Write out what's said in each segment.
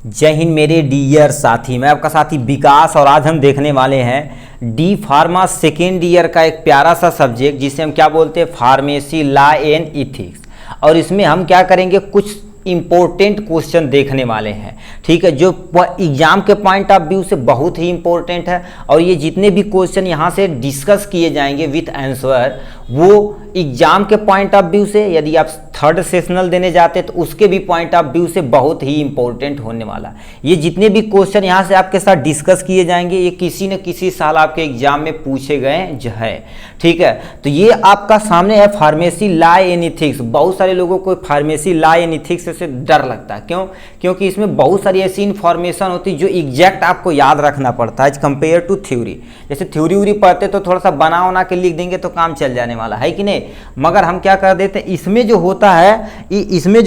जय हिंद मेरे डियर साथी, मैं आपका साथी विकास और आज हम देखने वाले हैं डी फार्मा सेकेंड ईयर का एक प्यारा सा सब्जेक्ट जिसे हम क्या बोलते हैं, फार्मेसी लॉ एंड इथिक्स। और इसमें हम क्या करेंगे, कुछ इंपॉर्टेंट क्वेश्चन देखने वाले हैं। ठीक है, जो एग्जाम के पॉइंट ऑफ व्यू से बहुत ही इंपॉर्टेंट है। और ये जितने भी क्वेश्चन यहाँ से डिस्कस किए जाएंगे विथ आंसर, वो एग्जाम के पॉइंट ऑफ व्यू से, यदि आप थर्ड सेशनल देने जाते हैं तो उसके भी पॉइंट ऑफ व्यू से बहुत ही इंपॉर्टेंट होने वाला। ये जितने भी क्वेश्चन यहाँ से आपके साथ डिस्कस किए जाएंगे, ये किसी न किसी साल आपके एग्जाम में पूछे गए है। ठीक है, तो ये आपका सामने है फार्मेसी लॉ एंड इथिक्स। बहुत सारे लोगों को फार्मेसी लॉ एंड इथिक्स से डर लगता है। क्यों? क्योंकि इसमें बहुत सारी ऐसी इंफॉर्मेशन होती है जो एग्जैक्ट आपको याद रखना पड़ता है एज कंपेयर टू थ्योरी। जैसे थ्योरी व्यूरी पढ़ते तो थोड़ा सा बना उना के लिख देंगे तो काम चल जाने वाला है कि नहीं। मगर हम क्या कर देते हैं, इसमें जो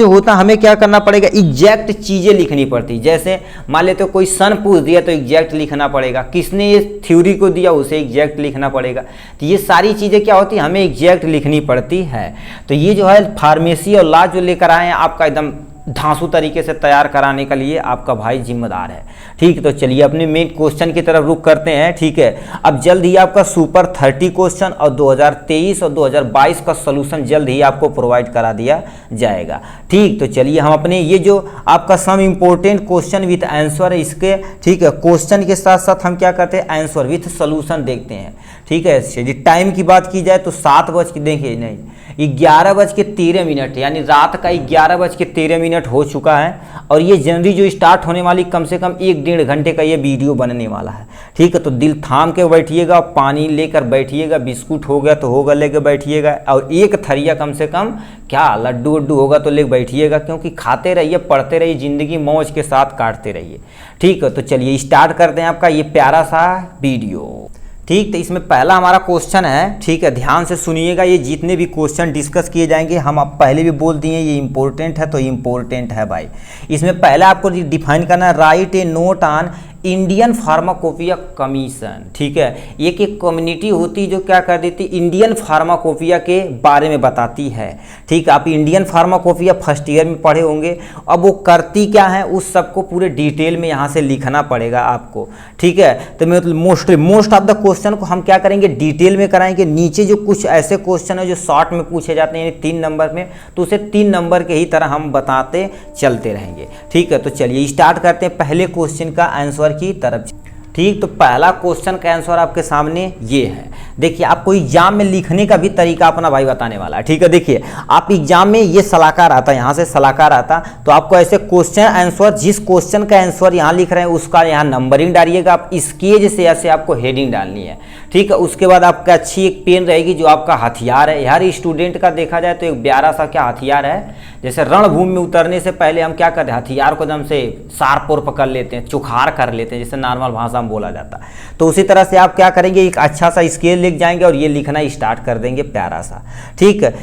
होता हमें क्या करना पड़ेगा, एग्जैक्ट चीजें लिखनी पड़ती। जैसे मान लेते कोई सन पूछ दिया तो एग्जैक्ट लिखना पड़ेगा, किसने ये थ्योरी को दिया उसे एग्जैक्ट लिखना पड़ेगा। तो ये सारी चीजें क्या होती है, हमें एग्जैक्ट लिखनी पड़ती है। तो ये जो है फार्मेसी और लॉ जो लेकर आए हैं, आपका एकदम धांसू तरीके से तैयार कराने के लिए आपका भाई जिम्मेदार है। ठीक, तो चलिए अपने मेन क्वेश्चन की तरफ रुख करते हैं। ठीक है, अब जल्द ही आपका सुपर 30 क्वेश्चन और 2023 और 2022 का सॉल्यूशन जल्द ही आपको प्रोवाइड करा दिया जाएगा। ठीक, तो चलिए हम अपने ये जो आपका some important question with answer है इसके, ठीक है, क्वेश्चन के साथ साथ हम क्या करते हैं, आंसर विथ सॉल्यूशन देखते हैं। ठीक है, यदि टाइम की बात की जाए तो 7 बज के, देखिए नहीं 11:13 यानी रात का 11:13 हो चुका है। और ये जनवरी जो स्टार्ट होने वाली कम से कम 1-1.5 घंटे का ये वीडियो बनने वाला है। ठीक है, तो दिल थाम के बैठिएगा, पानी लेकर बैठिएगा, बिस्कुट हो गया तो होगा लेकर बैठिएगा, और एक थरिया कम से कम क्या लड्डू वड्डू होगा तो लेकर बैठिएगा, क्योंकि खाते रहिए, पढ़ते रहिए, जिंदगी मौज के साथ काटते रहिए। ठीक है, तो चलिए स्टार्ट करते हैं आपका ये प्यारा सा वीडियो। ठीक, तो इसमें पहला हमारा क्वेश्चन है। ठीक है, ध्यान से सुनिएगा, ये जितने भी क्वेश्चन डिस्कस किए जाएंगे, हम आप पहले भी बोल दिए ये इंपॉर्टेंट है तो इंपॉर्टेंट है भाई। इसमें पहला आपको डिफाइन करना है, right A note on Indian pharmacopoeia commission. ठीक है, एक कम्युनिटी होती जो क्या कर देती, इंडियन फार्माकोपिया के बारे में बताती है। ठीक, आप इंडियन फार्माकोपिया फर्स्ट ईयर में पढ़े होंगे। अब वो करती क्या है, उस सबको पूरे डिटेल में यहाँ से लिखना पड़ेगा आपको। ठीक है, तो मतलब मोस्ट ऑफ द क्वेश्चन को हम क्या करेंगे, डिटेल में कराएंगे। नीचे जो कुछ ऐसे क्वेश्चन है जो शॉर्ट में पूछे जाते हैं 3 नंबर में, तो उसे 3 नंबर के ही तरह हम बताते चलते रहेंगे। ठीक है, तो चलिए स्टार्ट करते हैं पहले क्वेश्चन का आंसर की तरफ। ठीक, तो पहला क्वेश्चन का आंसर आपके सामने ये है। देखिए, आपको एग्जाम में लिखने का भी तरीका अपना भाई बताने वाला है। ठीक है, देखिए आप एग्जाम में ये सलाहकार आता है, यहाँ से सलाहकार आता, तो आपको ऐसे क्वेश्चन आंसर, जिस क्वेश्चन का आंसर यहाँ लिख रहे हैं उसका यहाँ नंबरिंग डालिएगा। आप स्केच से ऐसे आपको हेडिंग डालनी है। ठीक है, उसके बाद आपका अच्छी एक पेन रहेगी जो आपका हथियार है। हर स्टूडेंट का देखा जाए तो एक प्यारा सा क्या हथियार है, जैसे रणभूमि में उतरने से पहले हम क्या करते हैं, हथियार को एकदम से शार्प और पकड़ लेते हैं, चुखार कर लेते हैं, जैसे नॉर्मल भाषा में बोला जाता है। तो उसी तरह से आप क्या करेंगे, एक अच्छा सा स्केल लिख जाएंगे और ये लिखना स्टार्ट कर देंगे प्यारा सा। ठीक है,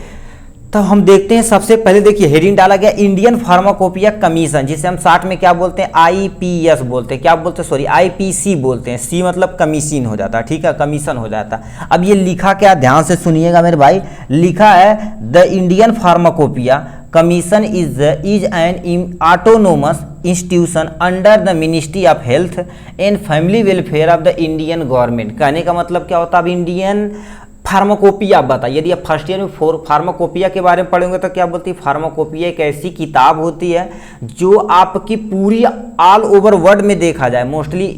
तो हम देखते हैं सबसे पहले, देखिए हेडिंग डाला गया इंडियन फार्माकोपिया कमीशन, जिसे हम शॉर्ट में क्या बोलते हैं, IPS बोलते हैं, क्या बोलते हैं, सॉरी IPC बोलते हैं। सी मतलब कमीशन हो जाता है। ठीक है, कमीशन हो जाता है। अब ये लिखा क्या, ध्यान से सुनिएगा मेरे भाई, लिखा है the Indian pharmacopoeia commission is an autonomous institution under the ministry of health and family welfare of the Indian government. कहने का मतलब क्या होता है, अब इंडियन फार्माकोपिया, आप बताइए, यदि आप फर्स्ट ईयर में फार्माकोपिया के बारे में पढ़ेंगे तो क्या बोलती है, फार्माकोपिया एक ऐसी किताब होती है जो आपकी पूरी ऑल ओवर वर्ल्ड में देखा जाए, मोस्टली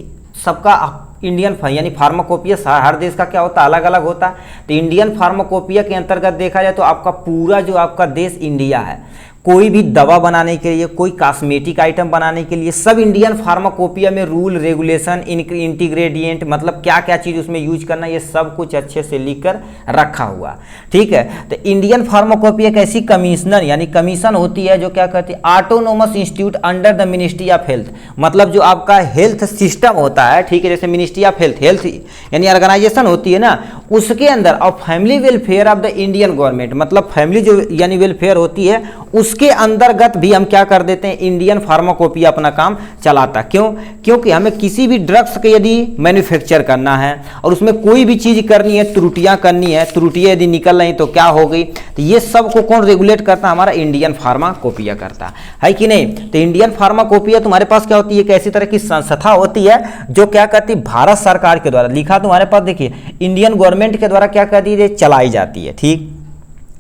सबका इंडियन यानी फार्माकोपिया हर देश का क्या होता है, अलग अलग होता है। तो इंडियन फार्माकोपिया के अंतर्गत देखा जाए तो आपका पूरा जो आपका देश इंडिया है, कोई भी दवा बनाने के लिए, कोई कॉस्मेटिक आइटम बनाने के लिए, सब इंडियन फार्माकोपिया में रूल रेगुलेशन, इंटीग्रेडिएंट, मतलब क्या क्या चीज़ उसमें यूज करना, ये सब कुछ अच्छे से लिखकर रखा हुआ। ठीक है, तो इंडियन फार्माकोपिया एक ऐसी कमिश्नर यानी कमीशन होती है जो क्या कहती है, autonomous institute under the ministry of health. मतलब जो आपका हेल्थ सिस्टम होता है, ठीक है, जैसे मिनिस्ट्री ऑफ हेल्थ यानी ऑर्गेनाइजेशन होती है ना, उसके अंदर, और family welfare of the Indian government, मतलब फैमिली जो यानी वेलफेयर होती है उसके अंतर्गत भी हम क्या कर देते हैं, इंडियन फार्माकोपिया अपना काम चलाता। क्यों? क्योंकि हमें किसी भी ड्रग्स के यदि मैन्युफैक्चर करना है और उसमें कोई भी चीज करनी है, त्रुटियां करनी है, त्रुटियां यदि निकल रही तो क्या हो गई, तो ये सब को कौन रेगुलेट करता है, हमारा इंडियन फार्माकोपिया करता है कि नहीं। तो इंडियन फार्माकोपिया तुम्हारे पास क्या होती है, एक ऐसी तरह की संस्था होती है जो क्या करती है, भारत सरकार के द्वारा, लिखा तुम्हारे पास देखिए, इंडियन गवर्नमेंट के द्वारा क्या करती है, चलाई जाती है। ठीक,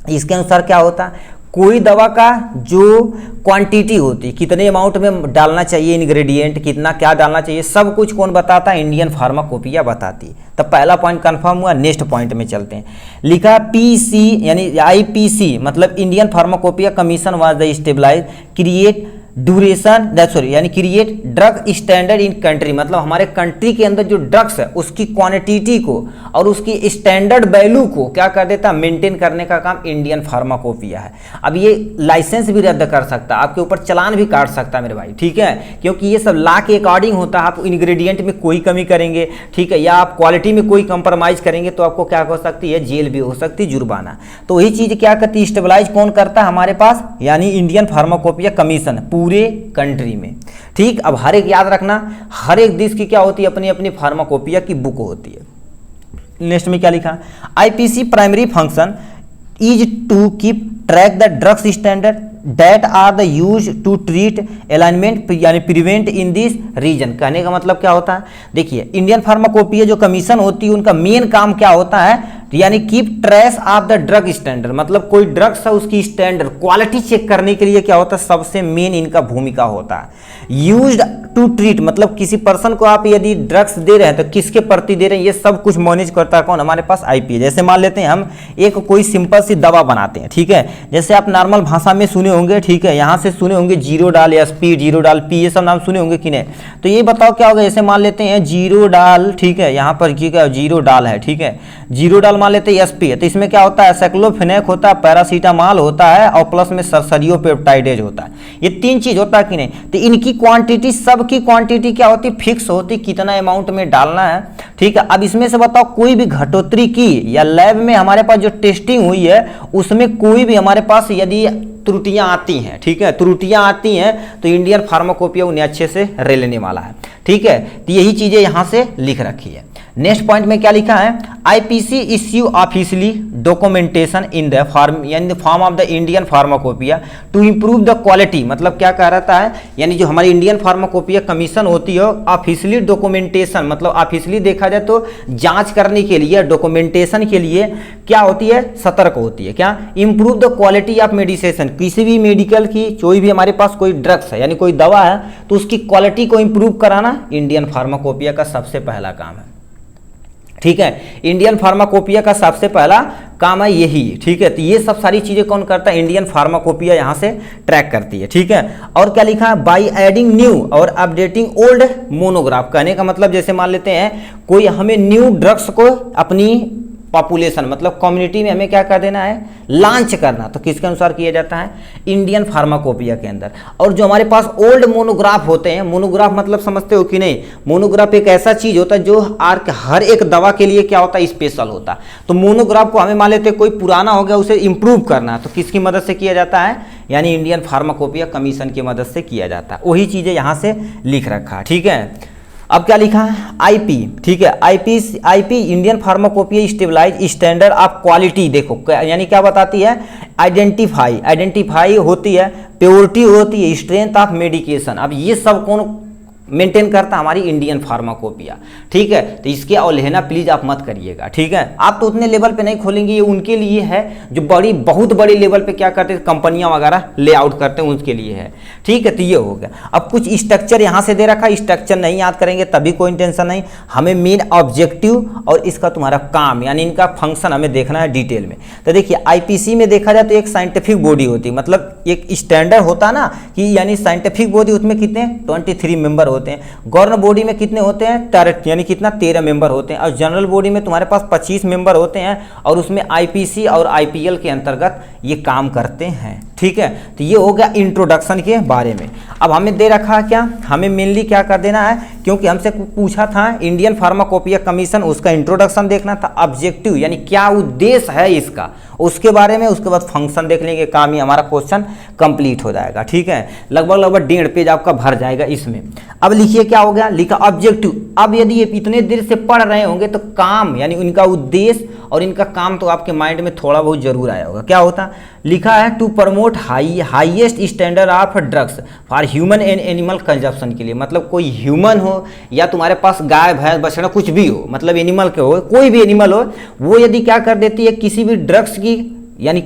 इसके अनुसार क्या होता है, कोई दवा का जो क्वांटिटी होती है, कितने अमाउंट में डालना चाहिए इंग्रेडिएंट, कितना क्या डालना चाहिए, सब कुछ कौन बताता है, इंडियन फार्माकोपिया बताती है। तब पहला पॉइंट कंफर्म हुआ। नेक्स्ट पॉइंट में चलते हैं। लिखा पीसी यानी आईपीसी मतलब Indian pharmacopoeia commission was the stabilize create duration यानी create drug standard in country, मतलब हमारे कंट्री के अंदर जो ड्रग्स है उसकी क्वांटिटी को और उसकी स्टैंडर्ड वैल्यू को क्या कर देता है, मेंटेन करने का काम इंडियन फार्माकोपिया है। अब ये लाइसेंस भी रद्द कर सकता है, आपके ऊपर चालान भी काट सकता है मेरे भाई, ठीक है, क्योंकि ये सब लॉ के अकॉर्डिंग होता है। आप इंग्रेडिएंट में कोई कमी करेंगे, ठीक है, या आप क्वालिटी में कोई कंप्रोमाइज करेंगे तो आपको क्या हो सकती है, जेल भी हो सकती है, जुर्माना। तो वही चीज क्या करती है, स्टेबलाइज कौन करता है हमारे पास, यानी इंडियन फार्माकोपिया कमीशन पूरे कंट्री में। ठीक, अब हर एक याद रखना, हर एक देश की क्या होती है, अपनी अपनी फार्माकोपिया की बुक होती है। नेक्स्ट में क्या लिखा, IPC primary function is to keep track the drugs standard that are the use to treat alignment यानी प्रिवेंट इन दिस रीजन। कहने का मतलब क्या होता है, देखिए इंडियन फार्माकोपिया जो कमीशन होती है उनका मेन काम क्या होता है, यानी keep trace of the drug standard, मतलब कोई ड्रग्स है उसकी स्टैंडर्ड क्वालिटी चेक करने के लिए क्या होता है, सबसे मेन इनका भूमिका होता है। यूज्ड टू ट्रीट मतलब किसी पर्सन को आप यदि ड्रग्स दे रहे हैं तो किसके प्रति दे रहे हैं, ये सब कुछ मैनेज करता है कौन, हमारे पास आईपीए। जैसे मान लेते हैं हम एक कोई सिंपल सी दवा बनाते हैं, ठीक है, जैसे आप नॉर्मल भाषा में सुने होंगे, ठीक है, यहाँ से सुने होंगे जीरो डाल एसपी, जीरो डाल पी, ये सब नाम सुने होंगे कि नहीं। तो ये बताओ क्या होगा, जैसे मान लेते हैं जीरो डाल, ठीक है, यहाँ पर क्या जीरो डाल है, ठीक है, जीरो डाल मान लेते हैं एसपी है, तो इसमें क्या होता है, साइक्लोफेनेक होता है, पैरासीटामॉल होता है और प्लस में सरसरियोपेप्टाइडेज होता है। ये तीन चीज होता है कि नहीं। तो इनकी क्वांटिटी, सबकी क्वांटिटी क्या होती है, फिक्स होती, कितना अमाउंट में डालना है, ठीक है। अब इसमें से बताओ कोई भी घटोतरी की या लैब में हमारे पास जो टेस्टिंग हुई है उसमें कोई भी हमारे पास यदि त्रुटियां आती हैं, ठीक है, त्रुटियां आती हैं तो इंडियन फार्माकोपिया उन्हें अच्छे से रे लेने वाला है, ठीक है। तो यही चीजें यहां से लिख रखी है। नेक्स्ट पॉइंट में क्या लिखा है, IPC issue officially documentation in the form यानी the form of the Indian pharmacopoeia to improve the quality, मतलब क्या कह रहता है, यानी जो हमारी इंडियन फार्माकोपिया कमीशन होती है ऑफिशियली डॉक्यूमेंटेशन मतलब ऑफिशियली देखा जाए तो जांच करने के लिए, डॉक्यूमेंटेशन के लिए क्या होती है, सतर्क होती है। क्या, improve the quality of medicine, किसी भी मेडिकल की कोई भी हमारे पास कोई ड्रग्स है यानी कोई दवा है तो उसकी क्वालिटी को इंप्रूव कराना इंडियन फार्माकोपिया का सबसे पहला काम है, ठीक है। इंडियन फार्माकोपिया का सबसे पहला काम है यही, ठीक है। तो ये सब सारी चीजें कौन करता है, इंडियन फार्माकोपिया यहां से ट्रैक करती है, ठीक है। और क्या लिखा है, बाय एडिंग न्यू और अपडेटिंग ओल्ड मोनोग्राफ। कहने का मतलब जैसे मान लेते हैं कोई हमें न्यू ड्रग्स को अपनी पॉपुलेशन मतलब कम्युनिटी में हमें क्या कर देना है, लॉन्च करना, तो किसके अनुसार किया जाता है, इंडियन फार्माकोपिया के अंदर। और जो हमारे पास ओल्ड मोनोग्राफ होते हैं, मोनोग्राफ मतलब समझते हो कि नहीं, मोनोग्राफ एक ऐसा चीज होता है जो हर एक दवा के लिए क्या होता है, स्पेशल होता है। तो मोनोग्राफ को हमें मान लेते हैं कोई पुराना हो गया उसे इंप्रूव करना, तो किसकी मदद से किया जाता है, यानी इंडियन फार्माकोपिया कमीशन की मदद से किया जाता है। वही चीजें यहां से लिख रखा है, ठीक है। अब क्या लिखा है, आईपी, ठीक है, IP Indian pharmacopoeia stabilize standard of quality. देखो यानी क्या बताती है, आइडेंटिफाई होती है, प्योरिटी होती है, स्ट्रेंथ ऑफ मेडिकेशन। अब ये सब कौन मेंटेन करता हमारी इंडियन फार्माकोपिया, ठीक है। तो इसके अवहेलना प्लीज आप मत करिएगा, ठीक है। आप तो उतने लेवल पे नहीं खोलेंगे, ये उनके लिए है जो बहुत बड़ी लेवल पे क्या करते हैं, कंपनियां वगैरह ले आउट करते हैं, उसके लिए है, ठीक है। तो ये हो गया। अब कुछ स्ट्रक्चर यहां से दे रखा है, स्ट्रक्चर नहीं याद करेंगे तभी कोई टेंशन नहीं, हमें मेन ऑब्जेक्टिव और इसका तुम्हारा काम यानी इनका फंक्शन हमें देखना है डिटेल में। तो देखिए आईपीसी में देखा जाए तो एक साइंटिफिक बॉडी होती है, मतलब एक स्टैंडर्ड होता है ना कि यानी साइंटिफिक बॉडी, उसमें कितने 23 मेंबर होते हैं। गवर्नर बॉडी में कितने होते हैं? 13, यानी कितना 13 मेंबर होते हैं। और जनरल बॉडी में तुम्हारे पास 25 मेंबर होते हैं और उसमें आईपीसी और आईपीएल के अंतर्गत ये काम करते हैं। ठीक है, तो ये हो गया इंट्रोडक्शन के बारे में। अब हमें दे रखा है क्या, हमें मेनली क्या कर देना है, क्योंकि हमसे पूछा था इंडियन फार्माकोपिया कमीशन, उसका इंट्रोडक्शन देखना था, ऑब्जेक्टिव यानी क्या उद्देश्य है इसका, उसके बारे में, उसके बाद फंक्शन देख लेंगे, काम ही हमारा क्वेश्चन कंप्लीट हो जाएगा। ठीक है, लगभग 1.5 पेज आपका भर जाएगा इसमें। अब लिखिए क्या हो गया, लिखा ऑब्जेक्टिव। अब यदि ये इतने देर से पढ़ रहे होंगे तो काम यानी इनका उद्देश्य और इनका काम तो आपके माइंड में थोड़ा बहुत जरूर आया होगा। क्या होता, लिखा है to promote highest standard of drugs for human and animal consumption के लिए, मतलब कोई ह्यूमन हो या तुम्हारे पास गाय भैंस बछड़ा कुछ भी हो, मतलब एनिमल के हो, कोई भी एनिमल हो, वो यदि क्या कर देती है किसी भी ड्रग्स की यानी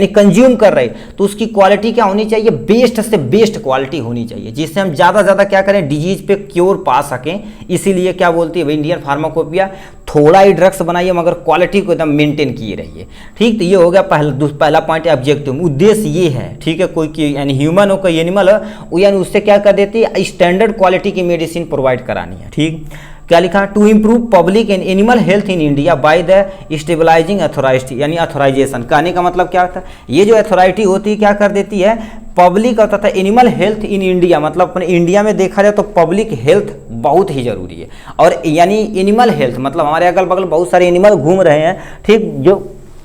कंज्यूम कर रहे, तो उसकी क्वालिटी क्या होनी चाहिए, बेस्ट से बेस्ट क्वालिटी होनी चाहिए, जिससे हम ज़्यादा से ज़्यादा क्या करें, डिजीज पे क्योर पा सकें। इसीलिए क्या बोलती है इंडियन फार्माकोपिया, थोड़ा ही ड्रग्स बनाइए मगर क्वालिटी को एकदम मेंटेन किए रहिए। ठीक, तो ये हो गया पहला पॉइंट, ऑब्जेक्टिव, उद्देश्य ये है। ठीक है, कोई यानी ह्यूमन हो कोई एनिमल हो, यानी उससे क्या कर देती है, स्टैंडर्ड क्वालिटी की मेडिसिन प्रोवाइड करानी है। ठीक, क्या लिखा, to improve public and animal health in India by the stabilizing authority, यानी अथोराइजेशन। कहने का मतलब क्या होता है, ये जो अथॉरिटी होती है क्या कर देती है, पब्लिक होता था एनिमल हेल्थ इन इंडिया, मतलब अपने इंडिया में देखा जाए तो पब्लिक हेल्थ बहुत ही जरूरी है। और यानी एनिमल हेल्थ मतलब हमारे अगल बगल बहुत सारे एनिमल घूम रहे हैं, ठीक, जो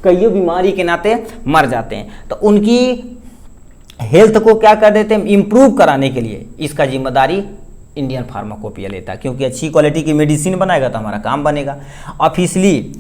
कई बीमारी के नाते मर जाते हैं, तो उनकी हेल्थ को क्या कर देते हैं, इम्प्रूव कराने के लिए इसका जिम्मेदारी इंडियन फार्माकोपिया लेता है, क्योंकि अच्छी क्वालिटी की मेडिसिन बनाएगा तो हमारा काम बनेगा। Officially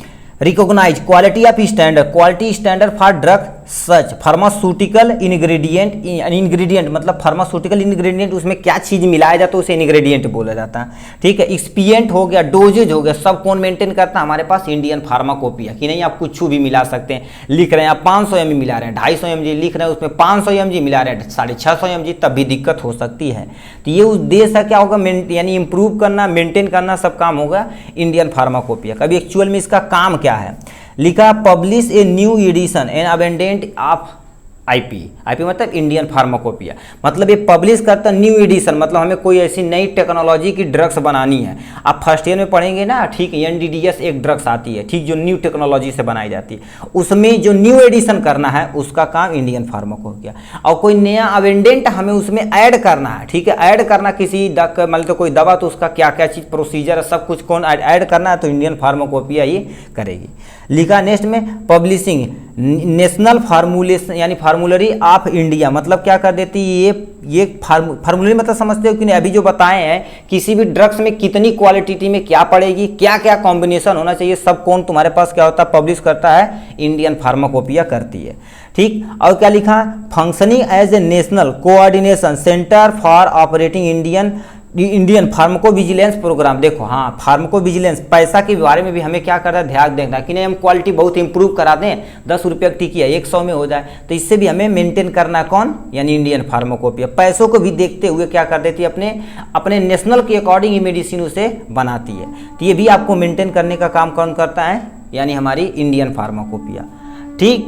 recognize quality of standard, quality standard for drug such pharmaceutical ingredient मतलब फार्मास्यूटिकल इंग्रेडिएंट, उसमें क्या चीज़ मिलाया जाता है उसे इंग्रेडिएंट बोला जाता है। ठीक है, एक्सपिएंट हो गया, डोजेज हो गया, सब कौन मेंटेन करता है, हमारे पास इंडियन फार्माकोपिया, कि नहीं आप कुछ भी मिला सकते हैं। लिख रहे हैं आप 500 mg मिला रहे हैं, 250 mg लिख रहे हैं, उसमें 500 mg मिला रहे हैं, 650 mg, तब भी दिक्कत हो सकती है। तो ये उद्देश्य क्या होगा, यानी इंप्रूव करना, मेंटेन करना, सब काम होगा इंडियन फार्माकोपिया का। अभी एक्चुअल में इसका काम क्या है, लिखा publish a new edition and abundant of IP मतलब इंडियन फार्माकोपिया, मतलब ये पब्लिश करता न्यू एडिशन, मतलब हमें कोई ऐसी नई टेक्नोलॉजी की ड्रग्स बनानी है। आप फर्स्ट ईयर में पढ़ेंगे ना, ठीक, NDDS एक ड्रग्स आती है, ठीक, जो न्यू टेक्नोलॉजी से बनाई जाती है, उसमें जो न्यू एडिशन करना है उसका काम इंडियन फार्माकोपिया। और कोई नया अबेंडेंट हमें उसमें ऐड करना है, ठीक है, ऐड करना किसी मतलब तो कोई दवा, तो उसका क्या क्या चीज़ प्रोसीजर है, सब कुछ कौन ऐड करना है, तो इंडियन फार्माकोपिया ही करेगी। लिखा नेक्स्ट में पब्लिशिंग नेशनल फार्मूलेशन यानी फार्मूलरी ऑफ इंडिया, मतलब क्या कर देती है ये फार्मूलरी मतलब समझते हो कि नहीं, अभी जो बताए हैं किसी भी ड्रग्स में कितनी क्वालिटी में क्या पड़ेगी, क्या क्या कॉम्बिनेशन होना चाहिए, सब कौन तुम्हारे पास क्या होता है, पब्लिश करता है, इंडियन फार्माकोपिया करती है। ठीक, और क्या लिखा, functioning as a national coordination centre for operating Indian pharmacovigilance programme. देखो हाँ, फार्माको विजिलेंस, पैसा के बारे में भी हमें क्या करना है, ध्यान देना कि नहीं हम क्वालिटी बहुत इंप्रूव करा दें, 10 रुपये की टिकी है 100 में हो जाए, तो इससे भी हमें मेंटेन करना कौन, यानी इंडियन फार्माकोपिया। पैसों को भी देखते हुए क्या कर देती है, अपने नेशनल के अकॉर्डिंग ये मेडिसिन उसे बनाती है, तो ये भी आपको मेंटेन करने का काम कौन करता है, यानी हमारी इंडियन फार्माकोपिया। ठीक,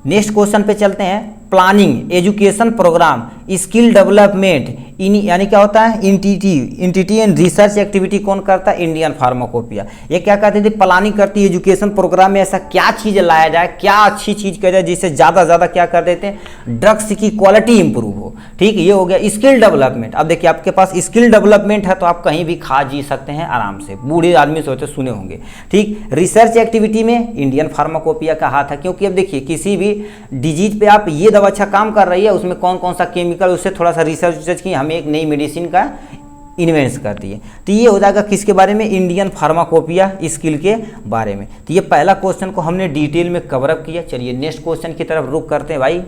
नेक्स्ट क्वेश्चन पे चलते हैं, planning education programme skill development यानी क्या होता है, इंटिटी एंड रिसर्च एक्टिविटी कौन करता है, इंडियन फार्माकोपिया। ये क्या करती थी, प्लानिंग करती है एजुकेशन प्रोग्राम में ऐसा क्या चीज़ लाया जाए, क्या अच्छी चीज़ की जाए जिससे ज़्यादा से ज़्यादा क्या कर देते हैं, ड्रग्स की क्वालिटी इंप्रूव हो। ठीक, ये हो गया स्किल डेवलपमेंट। अब देखिए आपके पास स्किल डेवलपमेंट है तो आप कहीं भी खा जी सकते हैं आराम से, बूढ़े आदमी से होते सुने होंगे। ठीक, रिसर्च एक्टिविटी में इंडियन फार्माकोपिया का हाथ है, क्योंकि अब देखिए किसी भी डिजीज पे आप ये दवा अच्छा काम कर रही है, उसमें कौन कौन सा केमिकल, उससे थोड़ा सा रिसर्च की हमें एक नई मेडिसिन का इन्वेंट कर दिए, तो ये हो जाएगा किसके बारे में, इंडियन फार्माकोपिया स्किल के बारे में। तो ये पहला क्वेश्चन को हमने डिटेल में कवर अप किया। चलिए नेक्स्ट क्वेश्चन की तरफ रुख करते हैं भाई।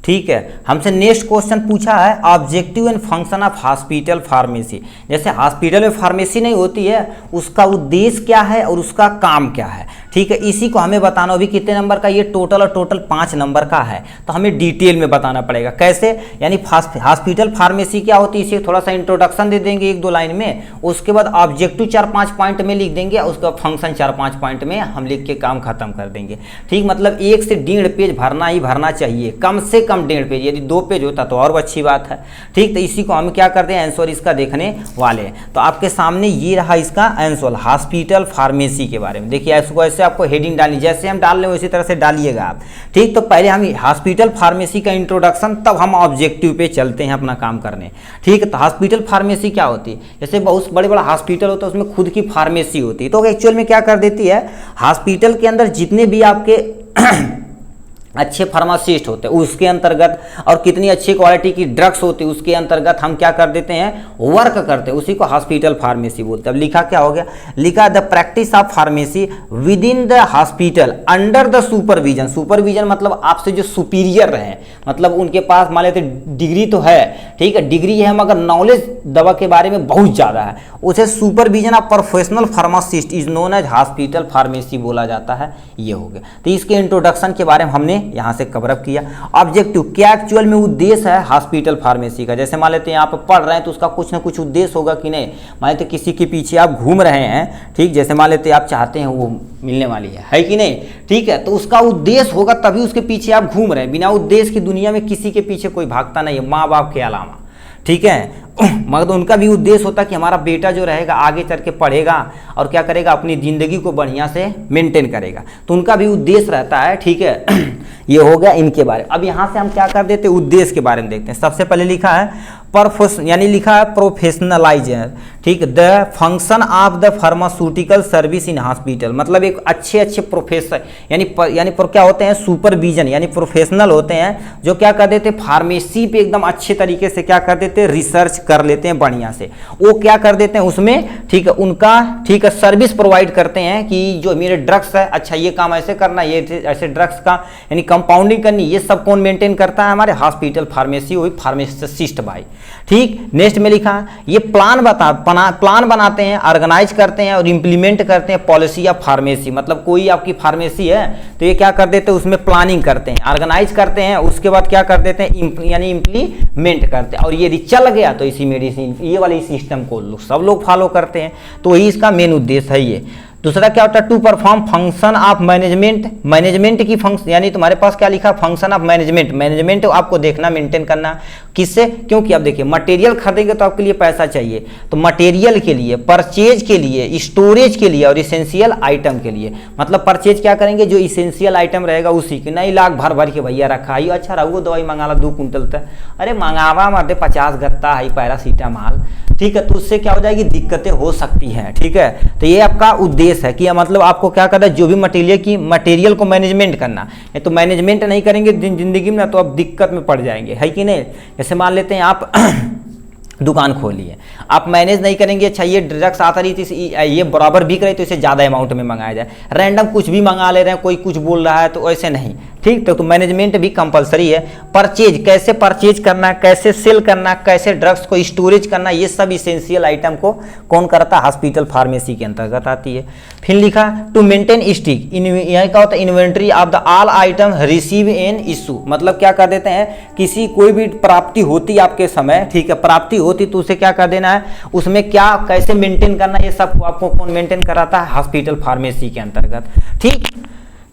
ठीक है, हमसे नेक्स्ट क्वेश्चन पूछा है objective and function of hospital pharmacy. जैसे हॉस्पिटल में फार्मेसी नहीं होती है, उसका उद्देश्य क्या है और उसका काम क्या है। ठीक है, इसी को हमें बताना अभी कितने नंबर का, ये टोटल और टोटल 5 नंबर का है, तो हमें डिटेल में बताना पड़ेगा कैसे। यानी हॉस्पिटल फार्मेसी क्या होती है, इसे थोड़ा सा इंट्रोडक्शन दे देंगे 1-2 लाइन में, उसके बाद ऑब्जेक्टिव 4-5 पॉइंट में लिख देंगे, उसके बाद फंक्शन 4-5 पॉइंट में हम लिख के काम खत्म कर देंगे। ठीक, मतलब 1 से 1.5 पेज भरना ही भरना चाहिए, कम से कम 1.5 पेज, यदि 2 पेज होता तो और अच्छी बात है। ठीक, तो इसी को हम क्या करते हैं, आंसर इसका देखने वाले हैं। तो आपके सामने ये रहा इसका आंसर हॉस्पिटल फार्मेसी के बारे में। देखिए इसको ऐसे आपको हेडिंग डालनी, जैसे हम डाल रहे हैं उसी तरह से डालिएगा आप। ठीक, तो पहले हम हॉस्पिटल फार्मेसी का इंट्रोडक्शन, तब हम ऑब्जेक्टिव पे चलते हैं अपना काम करने। ठीक है, तो हॉस्पिटल फार्मेसी क्या होती है, जैसे बहुत बड़े बड़ा हॉस्पिटल होता है उसमें खुद की फार्मेसी होती है, तो एक्चुअल में क्या कर देती है, हॉस्पिटल के अंदर जितने भी आपके अच्छे फार्मासिस्ट होते हैं उसके अंतर्गत, और कितनी अच्छी क्वालिटी की ड्रग्स होती है उसके अंतर्गत हम क्या कर देते हैं, वर्क करते हैं, उसी को हॉस्पिटल फार्मेसी बोलते हैं। अब लिखा क्या हो गया, लिखा the practice of pharmacy with in the hospital under the supervision. Supervision मतलब आपसे जो सुपीरियर रहे, मतलब उनके पास मान लेते डिग्री तो है, ठीक है, डिग्री है मगर नॉलेज दवा के बारे में बहुत ज़्यादा है, उसे supervision of professional pharmacist is known as hospital pharmacy बोला जाता है। ये हो गया, तो इसके इंट्रोडक्शन के बारे में हमने यहाँ से कवर अप किया। ऑब्जेक्टिव क्या एक्चुअल में उद्देश्य है हॉस्पिटल फार्मेसी का, जैसे मान लेते हैं आप पढ़ रहे हैं तो उसका कुछ ना कुछ उद्देश्य होगा कि नहीं, मान लेते किसी के पीछे आप घूम रहे हैं, ठीक, जैसे मान लेते आप चाहते हैं वो मिलने वाली है कि नहीं, ठीक है, तो उसका उद्देश्य होगा तभी उसके पीछे आप घूम रहे हैं। बिना उद्देश्य की दुनिया में किसी के पीछे कोई भागता नहीं है, माँ बाप के अलावा, ठीक है, मगर उनका भी उद्देश्य होता है कि हमारा बेटा जो रहेगा आगे चल के पढ़ेगा और क्या करेगा, अपनी ज़िंदगी को बढ़िया से मेंटेन करेगा, तो उनका भी उद्देश्य रहता है। ठीक है, ये हो गया इनके बारे में। अब यहाँ से हम क्या कर देते हैं, उद्देश्य के बारे में देखते हैं। सबसे पहले लिखा है यानी लिखा है प्रोफेशनलाइजर, ठीक, the function of the pharmaceutical service in hospital, मतलब एक अच्छे प्रोफेसर यानी क्या होते हैं, सुपरविजन यानी प्रोफेशनल होते हैं जो क्या कर देते हैं, फार्मेसी पे एकदम अच्छे तरीके से क्या कर देते हैं, रिसर्च कर लेते हैं बढ़िया से, वो क्या कर देते हैं उसमें, ठीक है, उनका ठीक है सर्विस प्रोवाइड करते हैं कि जो मेरे ड्रग्स है, अच्छा ये काम ऐसे करना, ये ऐसे ड्रग्स का यानी कंपाउंडिंग करनी, ये सब कौन मेंटेन करता है, हमारे हॉस्पिटल फार्मेसी हुई फार्मासिस्ट भाई। ठीक, नेक्स्ट में लिखा ये प्लान बनाते हैं, ऑर्गेनाइज करते हैं और इम्प्लीमेंट करते हैं पॉलिसी ऑफ फार्मेसी, मतलब कोई आपकी फार्मेसी है तो ये क्या कर देते हैं, उसमें प्लानिंग करते हैं, ऑर्गेनाइज करते हैं, उसके बाद क्या कर देते हैं, यानी इम्प्लीमेंट करते हैं, और ये चल गया तो इसी मेडिसिन ये वाली सिस्टम को सब लोग फॉलो करते हैं, तो वही इसका मेन उद्देश्य है ये। दूसरा क्या होता है, to perform function of management की फंक्शन, यानी तुम्हारे पास क्या लिखा, फंक्शन ऑफ मैनेजमेंट आपको देखना, मेंटेन करना, किससे, क्योंकि अब देखिए मटेरियल खरीदेंगे तो आपके लिए पैसा चाहिए, तो मटेरियल के लिए, परचेज के लिए, स्टोरेज के लिए और इसेंशियल आइटम के लिए, मतलब परचेज क्या करेंगे, जो इसेंशियल आइटम रहेगा उसी की, नहीं लाख भर के भैया रखा है, अच्छा रहो दवाई मंगा ला 2 कुंटल तक, अरे मंगावा मत 50 गत्ता है पैरासीटामॉल, ठीक है, तो उससे क्या हो जाएगी, दिक्कतें हो सकती हैं। ठीक है, तो ये आपका उद्देश्य है कि मतलब आपको क्या करना है, जो भी मटेरियल को मैनेजमेंट करना है, तो मैनेजमेंट नहीं करेंगे जिंदगी में तो आप दिक्कत में पड़ जाएंगे, है कि नहीं। जैसे मान लेते हैं आप दुकान खोलिए, आप मैनेज नहीं करेंगे, अच्छा ये ड्रग्स आता रही थी, ये बराबर बिक रही तो इसे ज़्यादा अमाउंट में मंगाया जाए, रैंडम कुछ भी मंगा ले रहे हैं, कोई कुछ बोल रहा है तो ऐसे नहीं, ठीक, तो मैनेजमेंट भी कंपलसरी है। परचेज, कैसे परचेज करना, कैसे सेल करना, कैसे ड्रग्स को स्टोरेज करना, ये सब इसेंशियल आइटम को कौन करता है, हॉस्पिटल फार्मेसी के अंतर्गत आती है। फिर लिखा टू मेंटेन स्टिक, यहाँ क्या होता है, inventory of the all item receive an issue, मतलब क्या कर देते हैं, किसी कोई भी प्राप्ति होती आपके समय, ठीक है, प्राप्ति होती तो उसे क्या कर देना है, उसमें क्या कैसे मेंटेन करना, ये सब आपको कौन मेंटेन कराता है, हॉस्पिटल फार्मेसी के अंतर्गत। ठीक,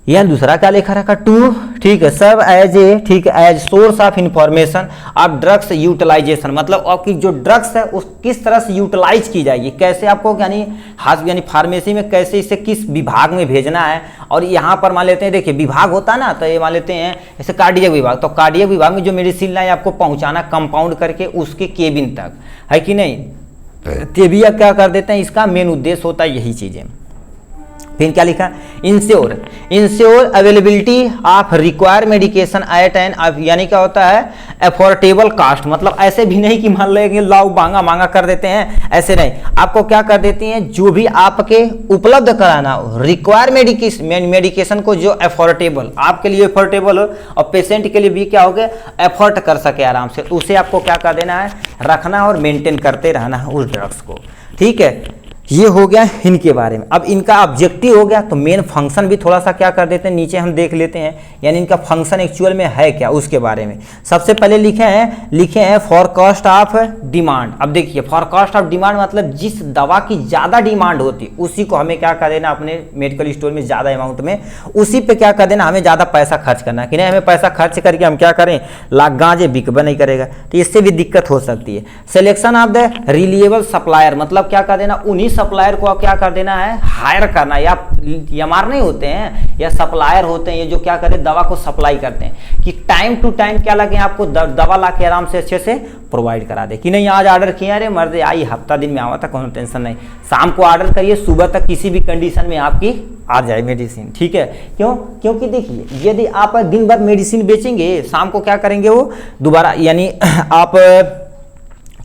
यह दूसरा क्या लिखा रखा, टू, ठीक है, सब एज ए, ठीक है, as source of information of drugs utilization, मतलब आपकी जो ड्रग्स है उस किस तरह से यूटिलाइज की जाएगी, कैसे आपको यानी फार्मेसी में कैसे इसे किस विभाग में भेजना है, और यहाँ पर मान लेते हैं, देखिए विभाग होता है ना, तो ये मान लेते हैं जैसे कार्डियक विभाग, तो कार्डियक विभाग में जो मेडिसिन लाए आपको पहुँचाना कंपाउंड करके उसके केबिन तक, है कि नहीं, तो भी क्या कर देते हैं, इसका मेन उद्देश्य होता है यही चीज़ें। फिर क्या लिखा, ensure availability of require medication at an, यानी क्या होता है, अफोर्डेबल कास्ट, मतलब ऐसे भी नहीं कि मान लेंगे लाओ मांगा कर देते हैं, ऐसे नहीं, आपको क्या कर देती हैं, जो भी आपके उपलब्ध कराना रिक्वायर मेडिकेशन को जो अफोर्डेबल आपके लिए अफोर्डेबल हो और पेशेंट के लिए भी क्या हो गया, एफर्ट कर सके आराम से, उसे आपको क्या कर देना है, रखना और मेंटेन करते रहना है उस ड्रग्स को। ठीक है, ये हो गया इनके बारे में। अब इनका ऑब्जेक्टिव हो गया, तो मेन फंक्शन भी थोड़ा सा क्या कर देते हैं, नीचे हम देख लेते हैं, यानी इनका फंक्शन एक्चुअल में है क्या उसके बारे में। सबसे पहले लिखे हैं फॉरकास्ट ऑफ डिमांड। अब देखिए फॉरकास्ट ऑफ डिमांड मतलब जिस दवा की ज़्यादा डिमांड होती है उसी को हमें क्या कर देना, अपने मेडिकल स्टोर में ज़्यादा अमाउंट में उसी पे क्या कर देना, हमें ज़्यादा पैसा खर्च करना कि नहीं, हमें पैसा खर्च करके हम क्या करें, लाख गांजे बिकबा नहीं करेगा, तो इससे भी दिक्कत हो सकती है। Selection of the reliable supplier मतलब क्या कर देना, उन्हीं सप्लायर को क्या कर देना है, हायर करना, या एमआर नहीं होते हैं या सप्लायर होते हैं ये जो क्या करें, दवा को सप्लाई करते हैं कि टाइम टू टाइम क्या लगे आपको दवा ला के आराम से अच्छे से प्रोवाइड करा दे, कि नहीं आज ऑर्डर किया, अरे मर्द आई हफ्ता दिन में आवा था, कोनो टेंशन नहीं, शाम को ऑर्डर करिए, सुबह तक किसी भी कंडीशन में आपकी आ जाए मेडिसिन, ठीक है। क्यों? क्योंकि देखिए यदि आप दिन भर मेडिसिन बेचेंगे, शाम को क्या करेंगे वो दोबारा, यानी आप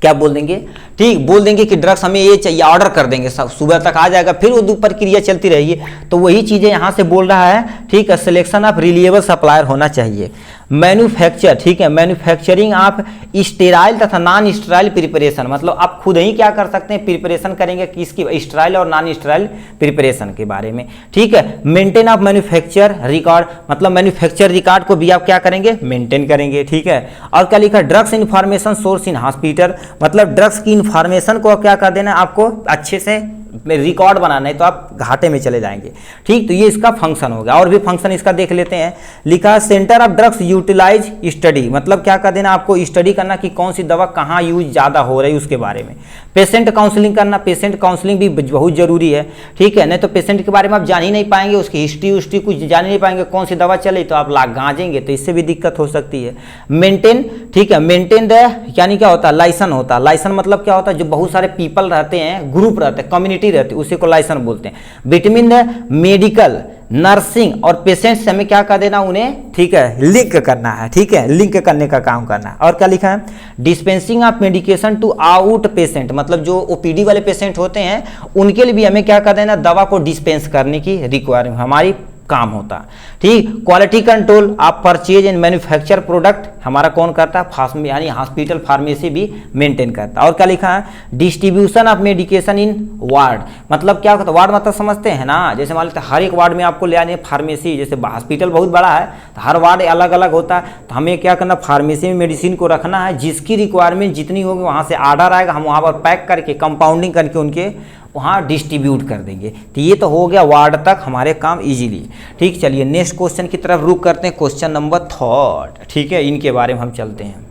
क्या बोल देंगे, ठीक बोल देंगे कि ड्रग्स हमें ये चाहिए, ऑर्डर कर देंगे, सुबह तक आ जाएगा, फिर वो प्रक्रिया चलती रहेगी। तो वही चीज़ें यहाँ से बोल रहा है, ठीक है। सिलेक्शन ऑफ रिलायबल सप्लायर होना चाहिए। मैन्युफैक्चर, ठीक है, मैन्युफैक्चरिंग ऑफ स्टेराइल तथा नॉन स्टेराइल प्रिपरेशन मतलब आप खुद ही क्या कर सकते हैं, प्रिपरेशन करेंगे किसकी, स्टेराइल और नॉन स्टेराइल प्रिपरेशन के बारे में, ठीक है। मेंटेन ऑफ मैन्युफैक्चर रिकॉर्ड मतलब मैन्युफैक्चर रिकॉर्ड को भी आप क्या करेंगे, मेंटेन करेंगे, ठीक है। और क्या लिखा, drugs information source in hospital मतलब ड्रग्स की इन्फॉर्मेशन को क्या कर देना, आपको अच्छे से रिकॉर्ड बनाना है, तो आप घाटे में चले जाएंगे, ठीक। तो ये इसका फंक्शन हो गया। और भी फंक्शन इसका देख लेते हैं। लिखा centre of drugs utilize study मतलब क्या कर देना, आपको स्टडी करना कि कौन सी दवा कहाँ यूज ज़्यादा हो रही है उसके बारे में। पेशेंट काउंसलिंग करना, पेशेंट काउंसलिंग भी बहुत जरूरी है, ठीक है। नहीं तो पेशेंट के बारे में आप जान ही नहीं पाएंगे, उसकी हिस्ट्री कुछ जान ही नहीं पाएंगे, कौन सी दवा चले तो आप लाख गांजेंगे, तो इससे भी दिक्कत हो सकती है। मेंटेन, ठीक है, मेंटेन द यानी क्या होता है, लाइसन होता है। लाइसन मतलब क्या होता है, जो बहुत सारे पीपल रहते हैं, ग्रुप रहते हैं, कम्युनिटी रहती है, उसी को लाइसन बोलते हैं। बिटवीन द मेडिकल नर्सिंग और पेशेंट से हमें क्या कर देना, उन्हें, ठीक है, लिंक करना है, ठीक है, लिंक करने का काम करना है। और क्या लिखा है, dispensing of medication to out patient मतलब जो ओपीडी वाले पेशेंट होते हैं उनके लिए भी हमें क्या कर देना, दवा को डिस्पेंस करने की रिक्वायरमेंट हमारी काम होता, ठीक। क्वालिटी कंट्रोल आप परचेज एंड मैन्युफैक्चर प्रोडक्ट हमारा कौन करता है, यानी हॉस्पिटल फार्मेसी भी मेंटेन करता है। और क्या लिखा है, distribution of medication in ward मतलब क्या होता है, वार्ड मतलब समझते हैं ना, जैसे मान लेते हर एक वार्ड में आपको ले आने फार्मेसी, जैसे हॉस्पिटल बहुत बड़ा है तो हर वार्ड अलग अलग होता है, तो हमें क्या करना, फार्मेसी में मेडिसिन को रखना है, जिसकी रिक्वायरमेंट जितनी होगी वहाँ से ऑर्डर आएगा, हम वहाँ पर पैक करके कंपाउंडिंग करके उनके वहाँ डिस्ट्रीब्यूट कर देंगे। तो ये तो हो गया वार्ड तक हमारे काम इजीली, ठीक। चलिए नेक्स्ट क्वेश्चन की तरफ रुक करते हैं, क्वेश्चन नंबर 3, ठीक है, इनके बारे में हम चलते हैं,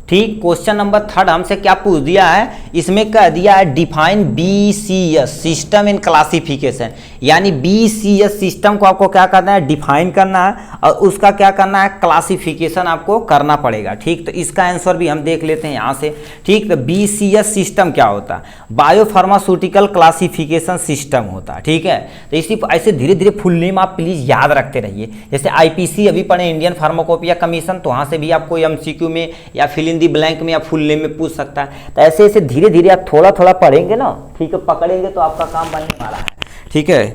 ठीक। क्वेश्चन नंबर 3 हमसे क्या पूछ दिया है, इसमें कह दिया है define BCS system in classification, यानी BCS सिस्टम को आपको क्या करना है, डिफाइन करना है और उसका क्या करना है, क्लासिफिकेशन आपको करना पड़ेगा, ठीक। तो इसका आंसर भी हम देख लेते हैं यहाँ से, ठीक। तो BCS सिस्टम क्या होता है, बायोफार्मास्यूटिकल क्लासिफिकेशन सिस्टम होता है, ठीक है। तो इसी ऐसे धीरे धीरे फुल नेम आप प्लीज याद रखते रहिए, जैसे IPC अभी पढ़े, इंडियन फार्माकोपिया कमीशन, तो वहाँ से भी आपको MCQ में या फिल इन दी ब्लैंक में या फुल नेम में पूछ सकता है। तो ऐसे ऐसे धीरे धीरे आप थोड़ा थोड़ा पढ़ेंगे ना, ठीक है, पकड़ेंगे तो आपका काम बनने वाला है, ठीक है।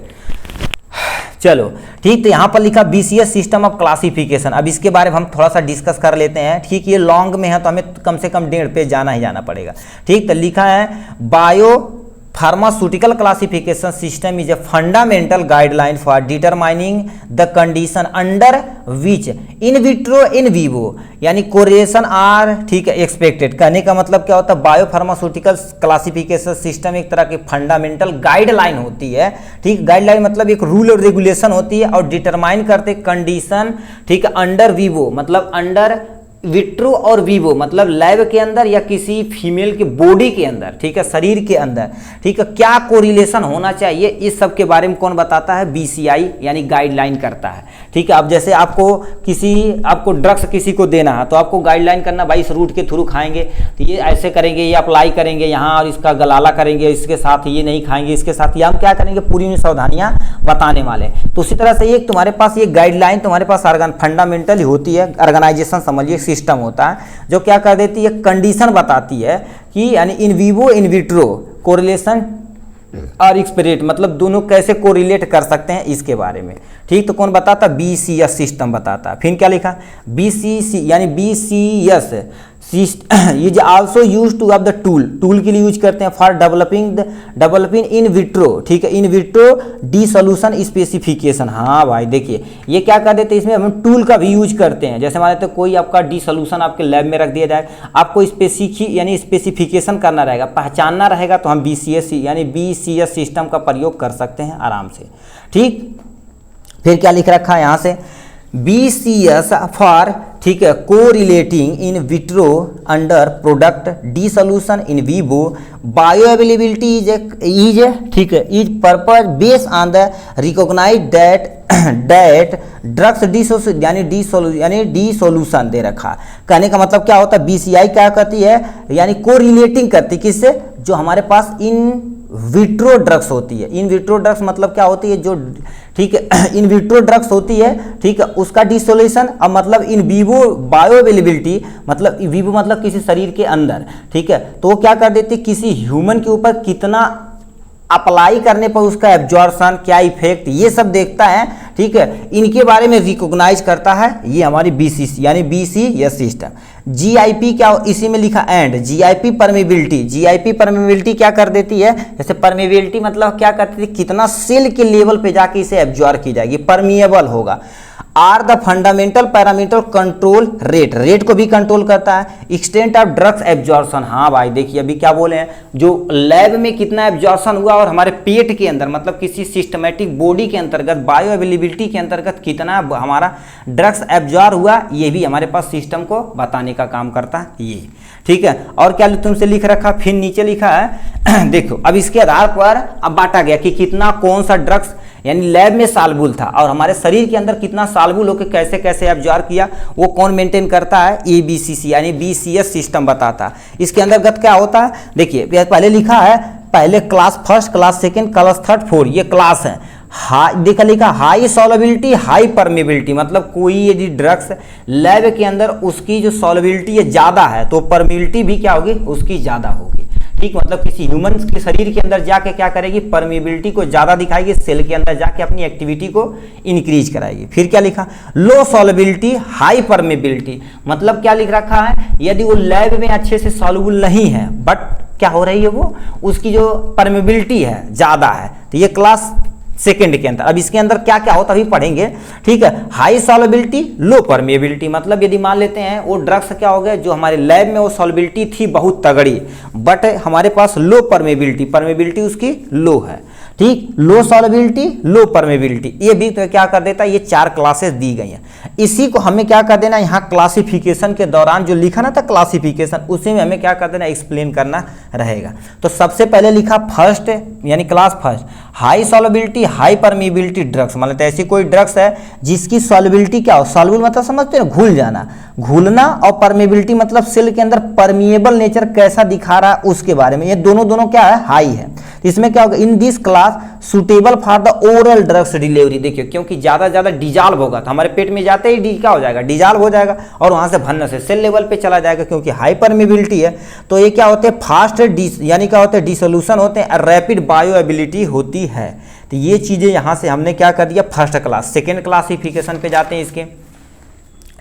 चलो ठीक, तो यहाँ पर लिखा BCS सिस्टम ऑफ क्लासिफिकेशन। अब इसके बारे में हम थोड़ा सा डिस्कस कर लेते हैं, ठीक। ये लॉन्ग में है तो हमें कम से कम 1.5 पेज जाना ही जाना पड़ेगा, ठीक। तो लिखा है bio pharmaceutical classification system is a fundamental guideline for determining the condition under which in vitro in vivo यानी कोरिलेशन आर, ठीक है, एक्सपेक्टेड। कहने का मतलब क्या होता है, बायो फार्मास्यूटिकल क्लासिफिकेशन सिस्टम एक तरह की फंडामेंटल गाइडलाइन होती है, ठीक। गाइडलाइन मतलब एक रूल और रेगुलेशन होती है और डिटरमाइन करते कंडीशन, ठीक है, अंडर विवो मतलब अंडर विट्रो और वीवो मतलब लैब के अंदर या किसी फीमेल के बॉडी के अंदर, ठीक है, शरीर के अंदर, ठीक है, क्या कोरिलेशन होना चाहिए, इस सब के बारे में कौन बताता है, BCI यानी गाइडलाइन करता है, ठीक है। अब जैसे आपको ड्रग्स किसी को देना है तो आपको गाइडलाइन करना, भाई इस रूट के थ्रू खाएंगे तो ये ऐसे करेंगे, ये अप्लाई करेंगे यहाँ और इसका गलाला करेंगे, इसके साथ ये नहीं खाएंगे, इसके साथ ये हम क्या करेंगे, पूरी सावधानियां बताने वाले। तो उसी तरह से एक तुम्हारे पास ये गाइडलाइन तुम्हारे पास फंडामेंटल होती है, ऑर्गेनाइजेशन समझिए सिस्टम होता है जो क्या कर देती है, कंडीशन बताती है कि यानी in vivo in vitro correlation और एक्सपेरिमेंट मतलब दोनों कैसे कोरिलेट कर सकते हैं इसके बारे में, ठीक। तो कौन बताता, BCS सिस्टम बताता। फिर क्या लिखा, BCC यानी BCS is also use to of the tool के लिए यूज करते हैं फॉर डेवलपिंग इन विट्रो, ठीक है, इन विट्रो डिसोल्यूशन स्पेसिफिकेशन। हाँ भाई देखिए ये क्या कर देते हैं, इसमें हम टूल का भी यूज करते हैं। जैसे मान लेते कोई आपका डिसोल्यूशन आपके लैब में रख दिया जाए, आपको यानी स्पेसिफिकेशन करना रहेगा, पहचानना रहेगा, तो हम BCS यानी BCS सिस्टम का प्रयोग कर सकते हैं आराम से। ठीक, फिर क्या लिख रखा है यहाँ से, BCS फॉर, ठीक है, correlating in vitro under product dissolution in vivo bioavailability is ठीक है, is purpose based on the recognize that drugs यानी डिसोल्यूशन दे रखा। कहने का मतलब क्या होता है, BCI क्या करती है, यानी कोरिलेटिंग करती है किससे, जो हमारे पास इन विट्रो ड्रग्स होती है। इन विट्रो ड्रग्स मतलब क्या होती है, जो, ठीक है, इन विट्रो ड्रग्स होती है, ठीक है, उसका डिसोल्यूशन। अब मतलब इन विवो बायो अवेलेबिलिटी मतलब विवो मतलब किसी शरीर के अंदर, ठीक है, तो वो क्या कर देती है, किसी ह्यूमन के ऊपर कितना अप्लाई करने पर उसका एब्जॉर्प्शन, क्या इफेक्ट, ये सब देखता है, ठीक है, इनके बारे में रिकॉग्नाइज करता है ये हमारी BCC यानी BCS सिस्टम। GIP क्या, इसी में लिखा एंड, GIP परमेबिलिटी क्या कर देती है, जैसे परमेबिलिटी मतलब क्या करती है, कितना सेल के लेवल पे जाके इसे एब्जॉर्ब की जाएगी, परमिएबल होगा। Are the fundamental parameter control rate को भी कंट्रोल करता है। एक्सटेंट ऑफ ड्रग्स एब्जॉर्प्शन, हाँ भाई देखिए अभी क्या बोले हैं, जो लैब में कितना एब्जॉर्प्शन हुआ और हमारे पेट के अंदर मतलब किसी सिस्टमेटिक बॉडी के अंतर्गत बायो अवेलेबिलिटी के अंतर्गत कितना हमारा ड्रग्स एब्जॉर्ब हुआ, ये भी हमारे पास सिस्टम को बताने का काम करता है ये। ठीक है, और क्या तुमसे लिख रखा, फिर नीचे लिखा है देखो अब इसके आधार पर अब बांटा गया कि कितना कौन सा ड्रग्स यानी लैब में साल्बुल था और हमारे शरीर के अंदर कितना साल्बुल होकर कैसे कैसे एब्जॉर्ब किया, वो कौन मेंटेन करता है, ABCC यानी BCS सिस्टम बताता है। इसके अंतर्गत क्या होता है, देखिए पहले लिखा है, पहले class first, class second, class third, fourth, ये क्लास है। देखा लिखा हाई सॉल्युबिलिटी, हाई परमेबिलिटी मतलब कोई यदि ड्रग्स लैब के अंदर उसकी जो सॉल्युबिलिटी है ज़्यादा है तो परमेबिलिटी भी क्या होगी, उसकी ज़्यादा होगी। ठीक, मतलब किसी ह्यूमन के शरीर के अंदर जाके क्या करेगी, परमेबिलिटी को ज़्यादा दिखाएगी, सेल के अंदर जाके अपनी एक्टिविटी को इंक्रीज कराएगी। फिर क्या लिखा, लो सॉल्युबिलिटी, हाई परमेबिलिटी मतलब क्या लिख रखा है, यदि वो लैब में अच्छे से सॉल्युबल नहीं है बट क्या हो रही है, वो उसकी जो परमेबिलिटी है ज़्यादा है, तो ये क्लास सेकेंड के अंदर। अब इसके अंदर क्या क्या होता है अभी पढ़ेंगे। ठीक है, हाई सॉल्युबिलिटी, लो परमेबिलिटी मतलब यदि मान लेते हैं वो ड्रग्स क्या हो गया, जो हमारे लैब में वो सॉल्युबिलिटी थी बहुत तगड़ी बट हमारे पास लो परमेबिलिटी उसकी लो है। ठीक, लो सॉल्युबिलिटी, लो परमेबिलिटी, ये भी तो क्या कर देता है, ये 4 क्लासेस दी गई हैं। इसी को हमें क्या कर देना, यहाँ क्लासिफिकेशन के दौरान जो लिखा ना था क्लासिफिकेशन, उसी में हमें क्या कर देना, एक्सप्लेन करना रहेगा। तो सबसे पहले लिखा फर्स्ट यानी class first, high solubility, high permeability drugs मतलब ऐसी कोई ड्रग्स है जिसकी सॉल्युबिलिटी क्या हो, सॉल्युबल मतलब समझते हैं घुल जाना, घुलना, और परमेबिलिटी मतलब सेल के अंदर परमिएबल नेचर कैसा दिखा रहा है उसके बारे में, ये दोनों क्या है, हाई है। इसमें क्या होगा, in this class suitable for the oral drugs delivery. देखिए क्योंकि ज़्यादा डिजॉल्व होगा तो हमारे पेट में जाते ही क्या हो जाएगा, डिजॉल्व हो जाएगा और वहाँ से भरने से सेल लेवल पे चला जाएगा। क्योंकि हाई परमेबिलिटी है तो ये क्या होते हैं, फास्ट यानी क्या होते हैं, डिसोल्यूशन होते हैं, रैपिड बायो एबिलिटी होती है। तो ये चीज़ें यहाँ से हमने क्या कर दिया, फर्स्ट क्लास। सेकेंड क्लासिफिकेशन पे जाते हैं इसके।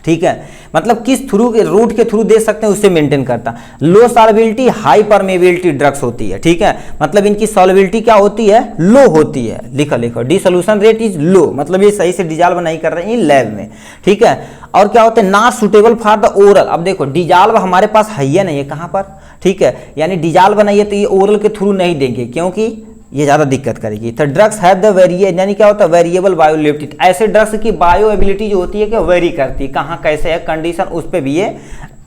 ठीक है, मतलब किस थ्रू के रूट के थ्रू दे सकते हैं उससे मेंटेन करता। लो सॉल्युबिलिटी, हाई परमेबिलिटी ड्रग्स होती है। ठीक है, मतलब इनकी सॉल्युबिलिटी क्या होती है, लो होती है। लिखो डिसोल्यूशन रेट इज लो मतलब ये सही से डिजॉल्व नहीं कर रहे हैं लैब में। ठीक है, और क्या होते हैं, not suitable for the oral. अब देखो डिजॉल्व हमारे पास है या नहीं है, कहाँ पर, ठीक है, यानी डिजॉल्व नहीं है तो ये ओरल के थ्रू नहीं देंगे क्योंकि ये ज़्यादा दिक्कत करेगी। तो ड्रग्स हैव द यानी क्या होता है, वेरिएबल बायोएबिलिटी। ऐसे ड्रग्स की बायोएबिलिटी जो होती है कि वेरी करती है, कहाँ कैसे है कंडीशन, उस पर भी ये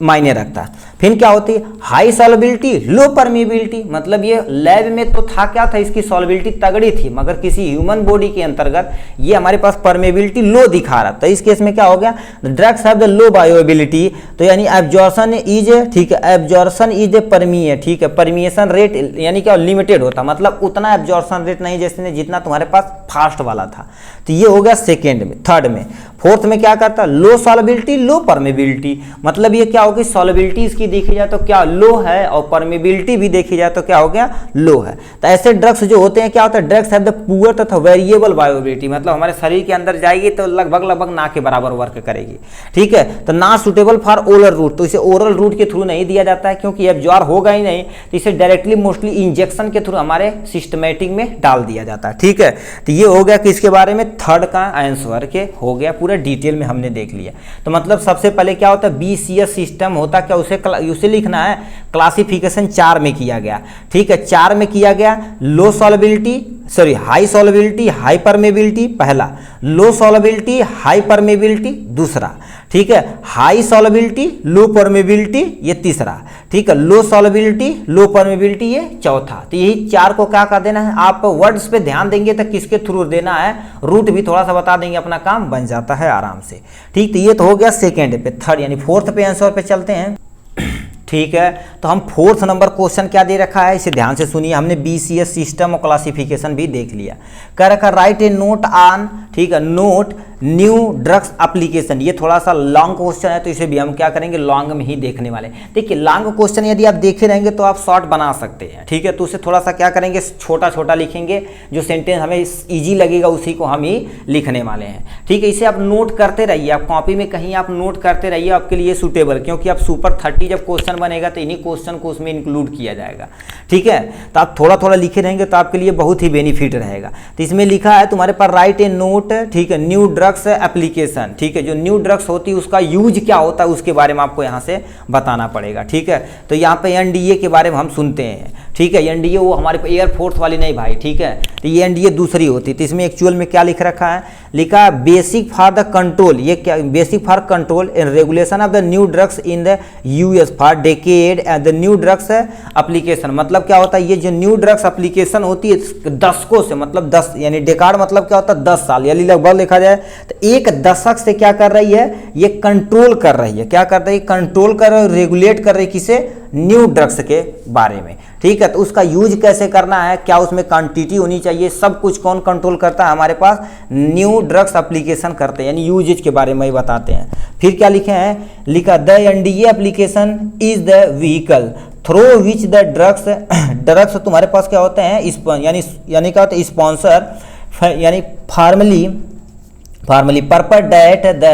मायने रखता है। फिर क्या होती है, हाई सॉल्युबिलिटी, लो परमिएबिलिटी मतलब ये लैब में तो था क्या था, इसकी सॉल्युबिलिटी तगड़ी थी मगर किसी ह्यूमन बॉडी के अंतर्गत ये हमारे पास परमिएबिलिटी लो दिखा रहा। तो इस केस में क्या हो गया, ड्रग्स हैव द लो बायोएबिलिटी, तो यानी एब्जॉर्प्शन इज, ठीक है, एब्जॉर्प्शन इज ए परमीय, ठीक है, परमिएशन रेट यानी क्या लिमिटेड होता, मतलब उतना एब्जॉर्प्शन रेट नहीं जैसे जितना तुम्हारे पास फास्ट वाला था। तो ये हो गया सेकेंड में। थर्ड में फोर्थ में क्या करता है, लो सॉल्युबिलिटी लो परमेबिलिटी, मतलब ये क्या होगी, सॉल्युबिलिटी इसकी देखी जाए तो क्या लो है और परमेबिलिटी भी देखी जाए तो क्या हो गया, लो है। तो ऐसे ड्रग्स जो होते हैं क्या होता है, ड्रग्स हैव द पुअर तथा वेरिएबल बायोबिलिटी, मतलब हमारे शरीर के अंदर जाएगी तो लगभग ना के बराबर वर्क करेगी, ठीक है। तो ना सुटेबल फॉर ओरल रूट, तो इसे ओरल रूट के थ्रू नहीं दिया जाता है क्योंकि एब्जॉर्ब होगा ही नहीं, तो इसे डायरेक्टली मोस्टली इंजेक्शन के थ्रू हमारे सिस्टमैटिक में डाल दिया जाता है, ठीक है। तो ये हो गया किसके बारे में, थर्ड का आंसर के हो गया, पूरा डिटेल में हमने देख लिया। तो मतलब सबसे पहले क्या होता है, बीसीएस सिस्टम होता क्या, उसे लिखना है, क्लासिफिकेशन 4 में किया गया, ठीक है। 4 में किया गया, low solubility sorry high solubility high permeability पहला, लो सॉल्युबिलिटी हाई परमेबिलिटी दूसरा, ठीक है, हाई सॉल्युबिलिटी लो परमेबिलिटी ये तीसरा, ठीक है, लो सॉल्युबिलिटी लो परमेबिलिटी ये चौथा। तो यही 4 को क्या कर देना है, आप वर्ड्स पे ध्यान देंगे तो किसके थ्रू देना है, रूट भी थोड़ा सा बता देंगे, अपना काम बन जाता है आराम से, ठीक। तो ये तो हो गया सेकेंड पे, थर्ड यानी फोर्थ पे आंसर पे चलते हैं, ठीक है। तो हम फोर्थ नंबर क्वेश्चन क्या दे रखा है, इसे ध्यान से सुनिए, हमने बीसीएस सिस्टम और क्लासिफिकेशन भी देख लिया। कह रखा राइट ए नोट ऑन, ठीक है, नोट न्यू ड्रग्स एप्लीकेशन, ये थोड़ा सा लॉन्ग क्वेश्चन है तो इसे भी हम क्या करेंगे, लॉन्ग में ही देखने वाले। देखिए लॉन्ग क्वेश्चन यदि आप देखे रहेंगे तो आप शॉर्ट बना सकते हैं, ठीक है। तो उसे थोड़ा सा क्या करेंगे, छोटा छोटा लिखेंगे, जो सेंटेंस हमें इजी लगेगा उसी को हम ही लिखने वाले हैं, ठीक है। इसे आप नोट करते रहिए, आप कॉपी में कहीं आप नोट करते रहिए, आपके लिए सूटेबल, क्योंकि आप सुपर 30 जब क्वेश्चन बनेगा तो इन्हीं क्वेश्चन को उसमें इंक्लूड किया जाएगा, ठीक है। तो आप थोड़ा थोड़ा लिखे रहेंगे तो आपके लिए बहुत ही बेनिफिट रहेगा। तो इसमें लिखा है तुम्हारे पास राइट ए नोट, ठीक है, न्यू ड्रग्स एप्लीकेशन, ठीक है। जो न्यू ड्रग्स होती है उसका यूज क्या होता है उसके बारे में आपको यहाँ से बताना पड़ेगा, ठीक है। तो यहाँ पे एनडीए के बारे में हम सुनते हैं, ठीक है। एनडीए वो हमारे एयरफोर्स वाली नहीं भाई, ठीक है। तो ये एनडीए दूसरी होती है। तो इसमें एक्चुअल में क्या लिख रखा है, लिखा बेसिक फॉर द कंट्रोल, ये क्या, basic for control and regulation of the new drugs in the US for decade and the new drugs application, मतलब क्या होता है, ये जो न्यू ड्रग्स एप्लीकेशन होती है दशकों से, मतलब 10 यानी डेकाड मतलब क्या होता है 10 साल, यानी लगभग लिखा जाए तो एक दशक से क्या कर रही है, ये कंट्रोल कर रही है, क्या कर रही है, कंट्रोल कर रही है, रेगुलेट कर रही है, किसे, न्यू ड्रग्स के बारे में, ठीक है। तो उसका यूज कैसे करना है, क्या उसमें क्वांटिटी होनी चाहिए, सब कुछ कौन कंट्रोल करता है, हमारे पास न्यू ड्रग्स एप्लीकेशन करते हैं, यानी यूजेज के बारे में ही बताते हैं। फिर क्या लिखे हैं, लिखा the NDA application is the vehicle through which the drugs तुम्हारे पास क्या होते हैं, यानी क्या होता है, स्पॉन्सर यानी formally purpose that the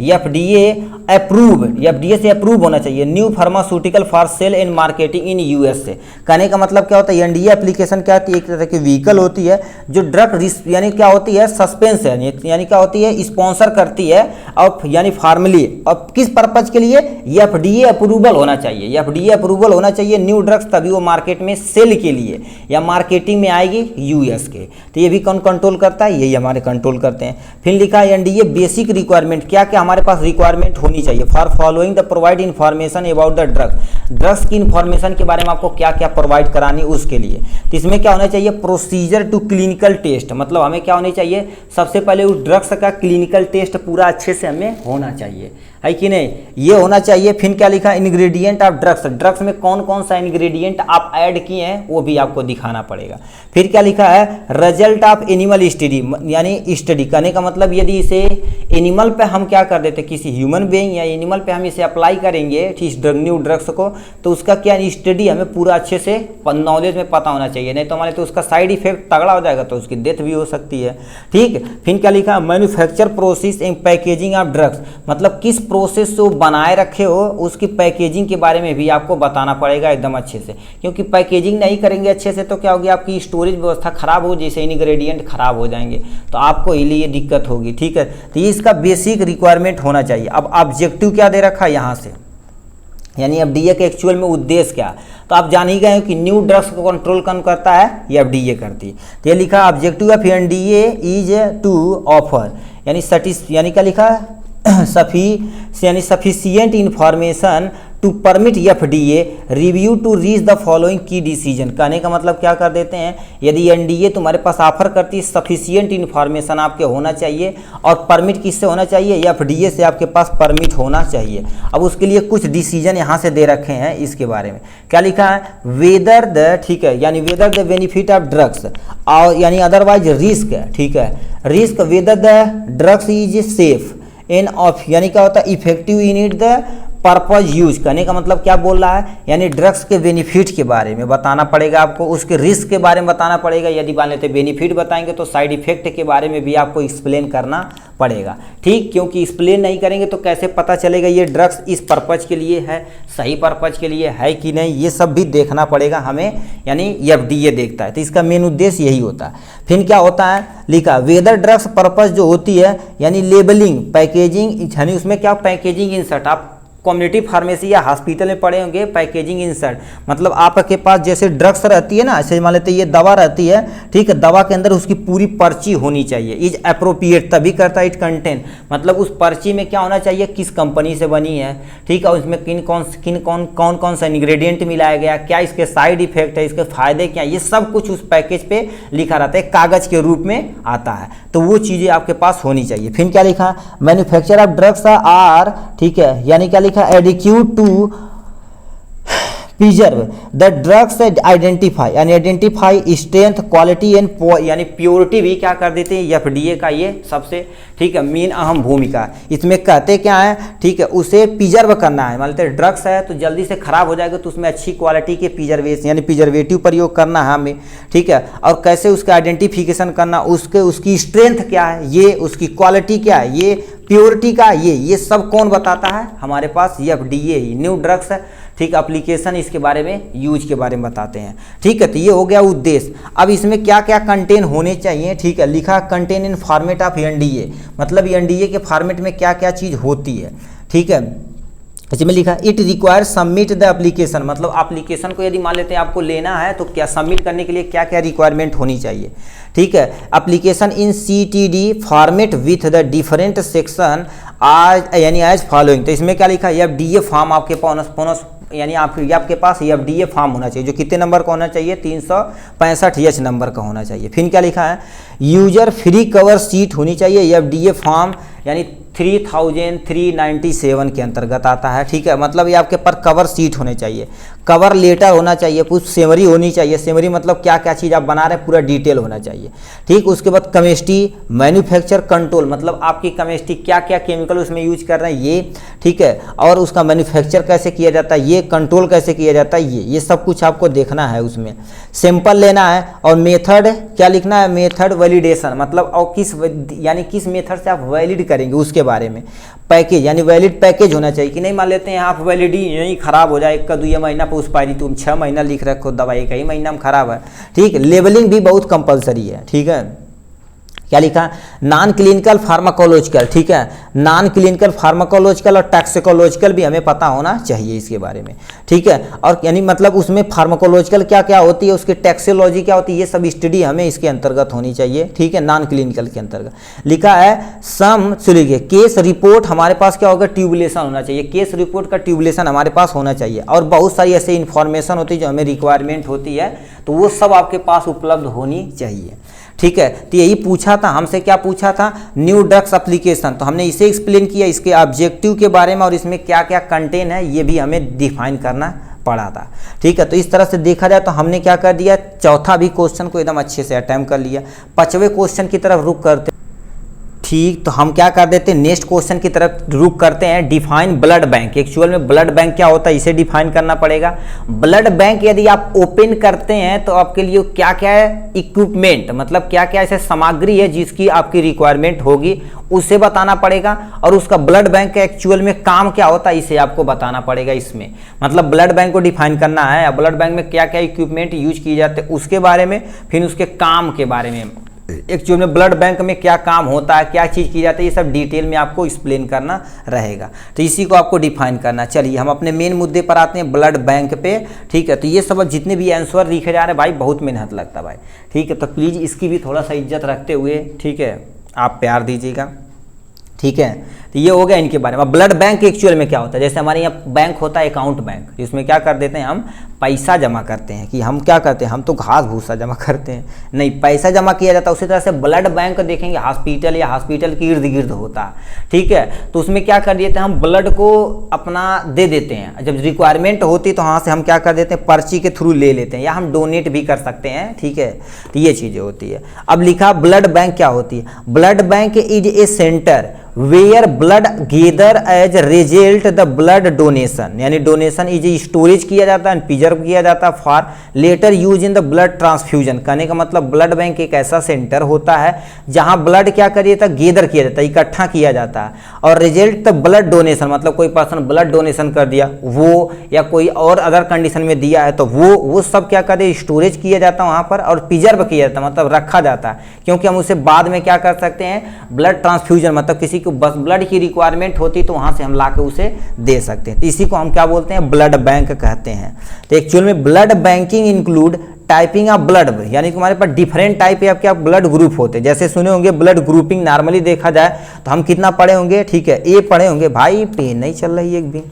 FDA approve, FDA से अप्रूव होना चाहिए, new pharmaceutical for sale and marketing in US से। कहने का मतलब क्या होता है, एनडीए एप्लीकेशन क्या होती है, एक तरह की व्हीकल होती है जो ड्रग यानी क्या होती है, सस्पेंस है, यानी क्या होती है, स्पॉन्सर करती है, और यानी फार्मली, और किस पर्पज के लिए, एफडीए अप्रूवल होना चाहिए, एफडीए अप्रूवल होना चाहिए न्यू ड्रग्स, तभी वो मार्केट में सेल के लिए या मार्केटिंग में आएगी यूएस के। तो ये भी कौन कंट्रोल करता है, यही हमारे कंट्रोल करते हैं। फिर लिखा एनडीए बेसिक रिक्वायरमेंट, क्या क्या हमारे पास रिक्वायरमेंट होनी चाहिए, for following the provide information about the drugs की इन्फॉर्मेशन के बारे में आपको क्या क्या प्रोवाइड करानी उसके लिए। तो इसमें क्या होना चाहिए, प्रोसीजर टू क्लिनिकल टेस्ट, मतलब हमें क्या होनी चाहिए, सबसे पहले उस ड्रग्स का क्लिनिकल टेस्ट पूरा अच्छे से हमें होना चाहिए, है कि नहीं, ये होना चाहिए। फिर क्या लिखा, इंग्रेडिएंट ऑफ ड्रग्स में कौन कौन सा इंग्रेडिएंट आप ऐड किए हैं वो भी आपको दिखाना पड़ेगा। फिर क्या लिखा है, रिजल्ट ऑफ एनिमल स्टडी, यानी स्टडी करने का मतलब यदि इसे एनिमल पे हम क्या कर देते, किसी ह्यूमन बीइंग या एनिमल पे हम इसे अप्लाई करेंगे इस न्यू ड्रग्स को, तो उसका क्या स्टडी हमें पूरा अच्छे से नॉलेज में पता होना चाहिए, नहीं तो हमारे तो उसका साइड इफेक्ट तगड़ा हो जाएगा, तो उसकी डेथ भी हो सकती है, ठीक। फिर क्या लिखा, manufacture process and packaging of drugs, मतलब किस प्रोसेस से बनाए रखे हो उसकी पैकेजिंग के बारे में भी आपको बताना पड़ेगा एकदम अच्छे से, क्योंकि पैकेजिंग नहीं करेंगे अच्छे से तो क्या होगी, आपकी स्टोरेज व्यवस्था खराब हो, जैसे इंग्रेडिएंट खराब हो जाएंगे तो आपको लिए दिक्कत होगी, ठीक है। तो ये इसका बेसिक रिक्वायरमेंट होना चाहिए। अब ऑब्जेक्टिव क्या दे रखा है यहाँ से, यानी एफडीए के एक्चुअल में उद्देश्य क्या, तो आप जान ही गए हो कि न्यू ड्रग्स को कंट्रोल कौन करता है, ये एफडीए करती है। तो ये लिखा objective of NDA is to offer, यानी क्या लिखा है, sufficient information to permit FDA review to reach the following key decision. कहने का मतलब क्या कर देते हैं, यदि एनडीए तुम्हारे पास ऑफर करती है, सफिशिएंट इंफॉर्मेशन आपके होना चाहिए, और परमिट किससे होना चाहिए, एफडीए से आपके पास परमिट होना चाहिए। अब उसके लिए कुछ डिसीजन यहाँ से दे रखे हैं, इसके बारे में क्या लिखा है, वेदर द, ठीक है, यानी whether the benefit of drugs, और यानी अदरवाइज रिस्क, ठीक है, risk, whether the drugs is safe an of, यानी क्या होता है effective unit the purpose use. कहने का मतलब क्या बोल रहा है, यानी ड्रग्स के बेनिफिट के बारे में बताना पड़ेगा आपको, उसके रिस्क के बारे में बताना पड़ेगा। यदि मान लेते बेनिफिट बताएंगे तो साइड इफेक्ट के बारे में भी आपको एक्सप्लेन करना पड़ेगा, ठीक। क्योंकि एक्सप्लेन नहीं करेंगे तो कैसे पता चलेगा ये ड्रग्स इस पर्पज के लिए है, सही पर्पज के लिए है कि नहीं, ये सब भी देखना पड़ेगा हमें, यानी FDA देखता है। तो इसका मेन उद्देश्य यही होता है। फिर क्या होता है लिखा, वेदर ड्रग्स पर्पज जो होती है यानी लेबलिंग, पैकेजिंग, यानी उसमें क्या पैकेजिंग इंसर्ट, आप कम्युनिटी फार्मेसी या हॉस्पिटल में पढ़े होंगे पैकेजिंग इंसर्ट, मतलब आपके पास जैसे ड्रग्स रहती है ना, ऐसे मान लेते ये दवा रहती है, ठीक है, दवा के अंदर उसकी पूरी पर्ची होनी चाहिए, इज अप्रोप्रिएट, तभी करता है इट कंटेन, मतलब उस पर्ची में क्या होना चाहिए, किस कंपनी से बनी है, ठीक है, उसमें कौन कौन सा इंग्रेडिएंट मिलाया गया, क्या इसके साइड इफेक्ट है, इसके फायदे क्या, ये सब कुछ उस पैकेज पे लिखा रहता है, कागज के रूप में आता है, तो वो चीज़ें आपके पास होनी चाहिए। फिर क्या लिखा, मैन्युफैक्चर ऑफ ड्रग्स आर, ठीक है, यानी क्या लिखा, adequate to preserve the drugs identify, यानी आइडेंटिफाई स्ट्रेंथ, क्वालिटी एंड यानी प्योरिटी भी क्या कर देते हैं FDA का ये सबसे, ठीक है, मेन अहम भूमिका। इसमें कहते क्या है, ठीक है, उसे प्रिजर्व करना है, मान लेते ड्रग्स है तो जल्दी से खराब हो जाएगा, तो उसमें अच्छी क्वालिटी के प्रिजर्वेशन यानी प्रिजर्वेटिव प्रयोग करना है हमें, ठीक है, और कैसे उसका आइडेंटिफिकेशन करना, उसकी स्ट्रेंथ क्या है, ये उसकी क्वालिटी क्या है, ये प्योरिटी का, ये सब कौन बताता है, हमारे पास FDA ही। न्यू ड्रग्स है, ठीक, एप्लीकेशन इसके बारे में, यूज के बारे में बताते हैं, ठीक है। तो ये हो गया उद्देश्य। अब इसमें क्या क्या कंटेन होने चाहिए, ठीक है, लिखा contain in format of NDA, मतलब NDA के फॉर्मेट में क्या क्या चीज़ होती है, ठीक है। इसमें लिखा it require submit the application, मतलब एप्लीकेशन को यदि मान लेते हैं आपको लेना है तो क्या सबमिट करने के लिए क्या क्या रिक्वायरमेंट होनी चाहिए, ठीक है। Application in CTD format with the different section आज, यानी एज फॉलोइंग। तो इसमें क्या लिखा, FDA फॉर्म आपके पास, यानी आपके पास FDA फॉर्म होना चाहिए, जो कितने नंबर का होना चाहिए, 365 नंबर का होना चाहिए। फिर क्या लिखा है, यूजर फ्री कवर सीट होनी चाहिए, FDA फॉर्म यानी 3397 के अंतर्गत आता है, ठीक है, मतलब ये आपके पर कवर सीट होने चाहिए, कवर लेटर होना चाहिए, कुछ सेमरी होनी चाहिए, सेमरी मतलब क्या क्या चीज़ आप बना रहे हैं पूरा डिटेल होना चाहिए, ठीक। उसके बाद केमिस्ट्री मैन्युफैक्चर कंट्रोल, मतलब आपकी केमिस्ट्री क्या क्या केमिकल उसमें यूज कर रहे हैं ये, ठीक है, और उसका मैन्युफैक्चर कैसे किया जाता है, ये कंट्रोल कैसे किया जाता है, ये सब कुछ आपको देखना है उसमें। सैंपल लेना है और मेथड क्या लिखना है, मेथड वैलिडेशन, मतलब और किस मेथड से आप वैलिड करेंगे उसके बारे में। पैकेज यानी वैलिड पैकेज होना चाहिए कि नहीं, मान लेते हैं आप वैलिडी यही खराब हो जाए, 1-2 महीना पर उस पारी, तुम 6 महीना लिख रखो दवाई, 1 ही महीना में खराब है, ठीक। लेबलिंग भी बहुत कंपलसरी है, ठीक है। क्या लिखा, नॉन क्लिनिकल फार्माकोलॉजिकल, ठीक है, नॉन क्लिनिकल फार्माकोलॉजिकल और टैक्सिकोलॉजिकल भी हमें पता होना चाहिए इसके बारे में, ठीक है। और यानी मतलब उसमें फार्माकोलॉजिकल क्या क्या होती है, उसकी टैक्सियोलॉजी क्या होती है, ये सब स्टडी हमें इसके अंतर्गत होनी चाहिए, ठीक है, नॉन क्लिनिकल के अंतर्गत। लिखा है सम, सुनिए, केस रिपोर्ट हमारे पास क्या होगा, ट्यूबुलेशन होना चाहिए, केस रिपोर्ट का ट्यूबुलेशन हमारे पास होना चाहिए, और बहुत सारी ऐसे इन्फॉर्मेशन होती है जो हमें रिक्वायरमेंट होती है, तो वो सब आपके पास उपलब्ध होनी चाहिए, ठीक है। तो यही पूछा था हमसे, क्या पूछा था, न्यू ड्रग्स एप्लीकेशन, तो हमने इसे एक्सप्लेन किया, इसके ऑब्जेक्टिव के बारे में, और इसमें क्या क्या कंटेन है ये भी हमें डिफाइन करना पड़ा था, ठीक है। तो इस तरह से देखा जाए तो हमने क्या कर दिया, चौथा भी क्वेश्चन को एकदम अच्छे से अटेम्प्ट कर लिया। 5वें क्वेश्चन की तरफ रुक करते, ठीक, तो हम क्या कर देते हैं, नेक्स्ट क्वेश्चन की तरफ रुक करते हैं। डिफाइन ब्लड बैंक, एक्चुअल में ब्लड बैंक क्या होता है इसे डिफाइन करना पड़ेगा। ब्लड बैंक यदि आप ओपन करते हैं तो आपके लिए क्या क्या है, इक्विपमेंट, मतलब क्या क्या ऐसे सामग्री है जिसकी आपकी रिक्वायरमेंट होगी उसे बताना पड़ेगा, और उसका ब्लड बैंक का एक्चुअल में काम क्या होता है इसे आपको बताना पड़ेगा इसमें, मतलब ब्लड बैंक को डिफाइन करना है, ब्लड बैंक में क्या क्या इक्विपमेंट यूज किए जाते हैं उसके बारे में, फिर उसके काम के बारे में, एक्चुअल में ब्लड बैंक में क्या काम होता है, क्या चीज़ की जाती है, ये सब डिटेल में आपको एक्सप्लेन करना रहेगा, तो इसी को आपको डिफाइन करना। चलिए हम अपने मेन मुद्दे पर आते हैं, ब्लड बैंक पे, ठीक है। तो ये सब जितने भी आंसर लिखे जा रहे हैं भाई बहुत मेहनत लगता है भाई, ठीक है, तो प्लीज़ इसकी भी थोड़ा सा इज्जत रखते हुए, ठीक है, आप प्यार दीजिएगा, ठीक है। तो ये हो गया इनके बारे में। ब्लड बैंक एक्चुअल में क्या होता है, जैसे हमारे यहाँ बैंक होता है अकाउंट बैंक, जिसमें क्या कर देते हैं हम पैसा जमा करते हैं कि हम क्या करते हैं, हम तो घास भूसा जमा करते हैं, नहीं, पैसा जमा किया जाता है। उसी तरह से ब्लड बैंक देखेंगे हॉस्पिटल या हॉस्पिटल के इर्द गिर्द होता है, ठीक है, तो उसमें क्या कर देते हैं, हम ब्लड को अपना दे देते हैं, जब रिक्वायरमेंट होती तो वहाँ से हम क्या कर देते हैं, पर्ची के थ्रू ले लेते हैं, या हम डोनेट भी कर सकते हैं, ठीक है, तो ये चीज़ें होती है। अब लिखा ब्लड बैंक क्या होती है, blood bank is a centre where blood gather as result the blood donation, यानी डोनेशन इज स्टोरेज किया जाता है, प्रिजर्व किया जाता है for later use in the blood transfusion. कहने का मतलब ब्लड बैंक एक ऐसा सेंटर होता है जहां ब्लड क्या करिए था, गेदर किया जाता है, इकट्ठा किया जाता है, और रिजल्ट द ब्लड डोनेशन मतलब कोई पर्सन ब्लड डोनेशन कर दिया वो, या कोई और अदर कंडीशन में दिया है तो वो सब क्या कर दे, स्टोरेज किया जाता है वहां पर, और प्रिजर्व किया जाता है मतलब रखा जाता है, क्योंकि हम उसे बाद में क्या कर सकते हैं, ब्लड ट्रांसफ्यूजन मतलब किसी बस ब्लड की रिक्वायरमेंट होती तो वहां से हम लाके उसे दे सकते हैं, तो इसी को हम क्या बोलते हैं, ब्लड बैंक कहते हैं। तो एक्चुअल में blood banking include typing of blood, यानी कि हमारे पास डिफरेंट टाइप या क्या ब्लड ग्रुप होते हैं, जैसे सुने होंगे ब्लड ग्रुपिंग नॉर्मली देखा जाए तो हम कितना पढ़े होंगे, ठीक है, ए पढ़े होंगे, भाई पेन नहीं चल रही एक भी,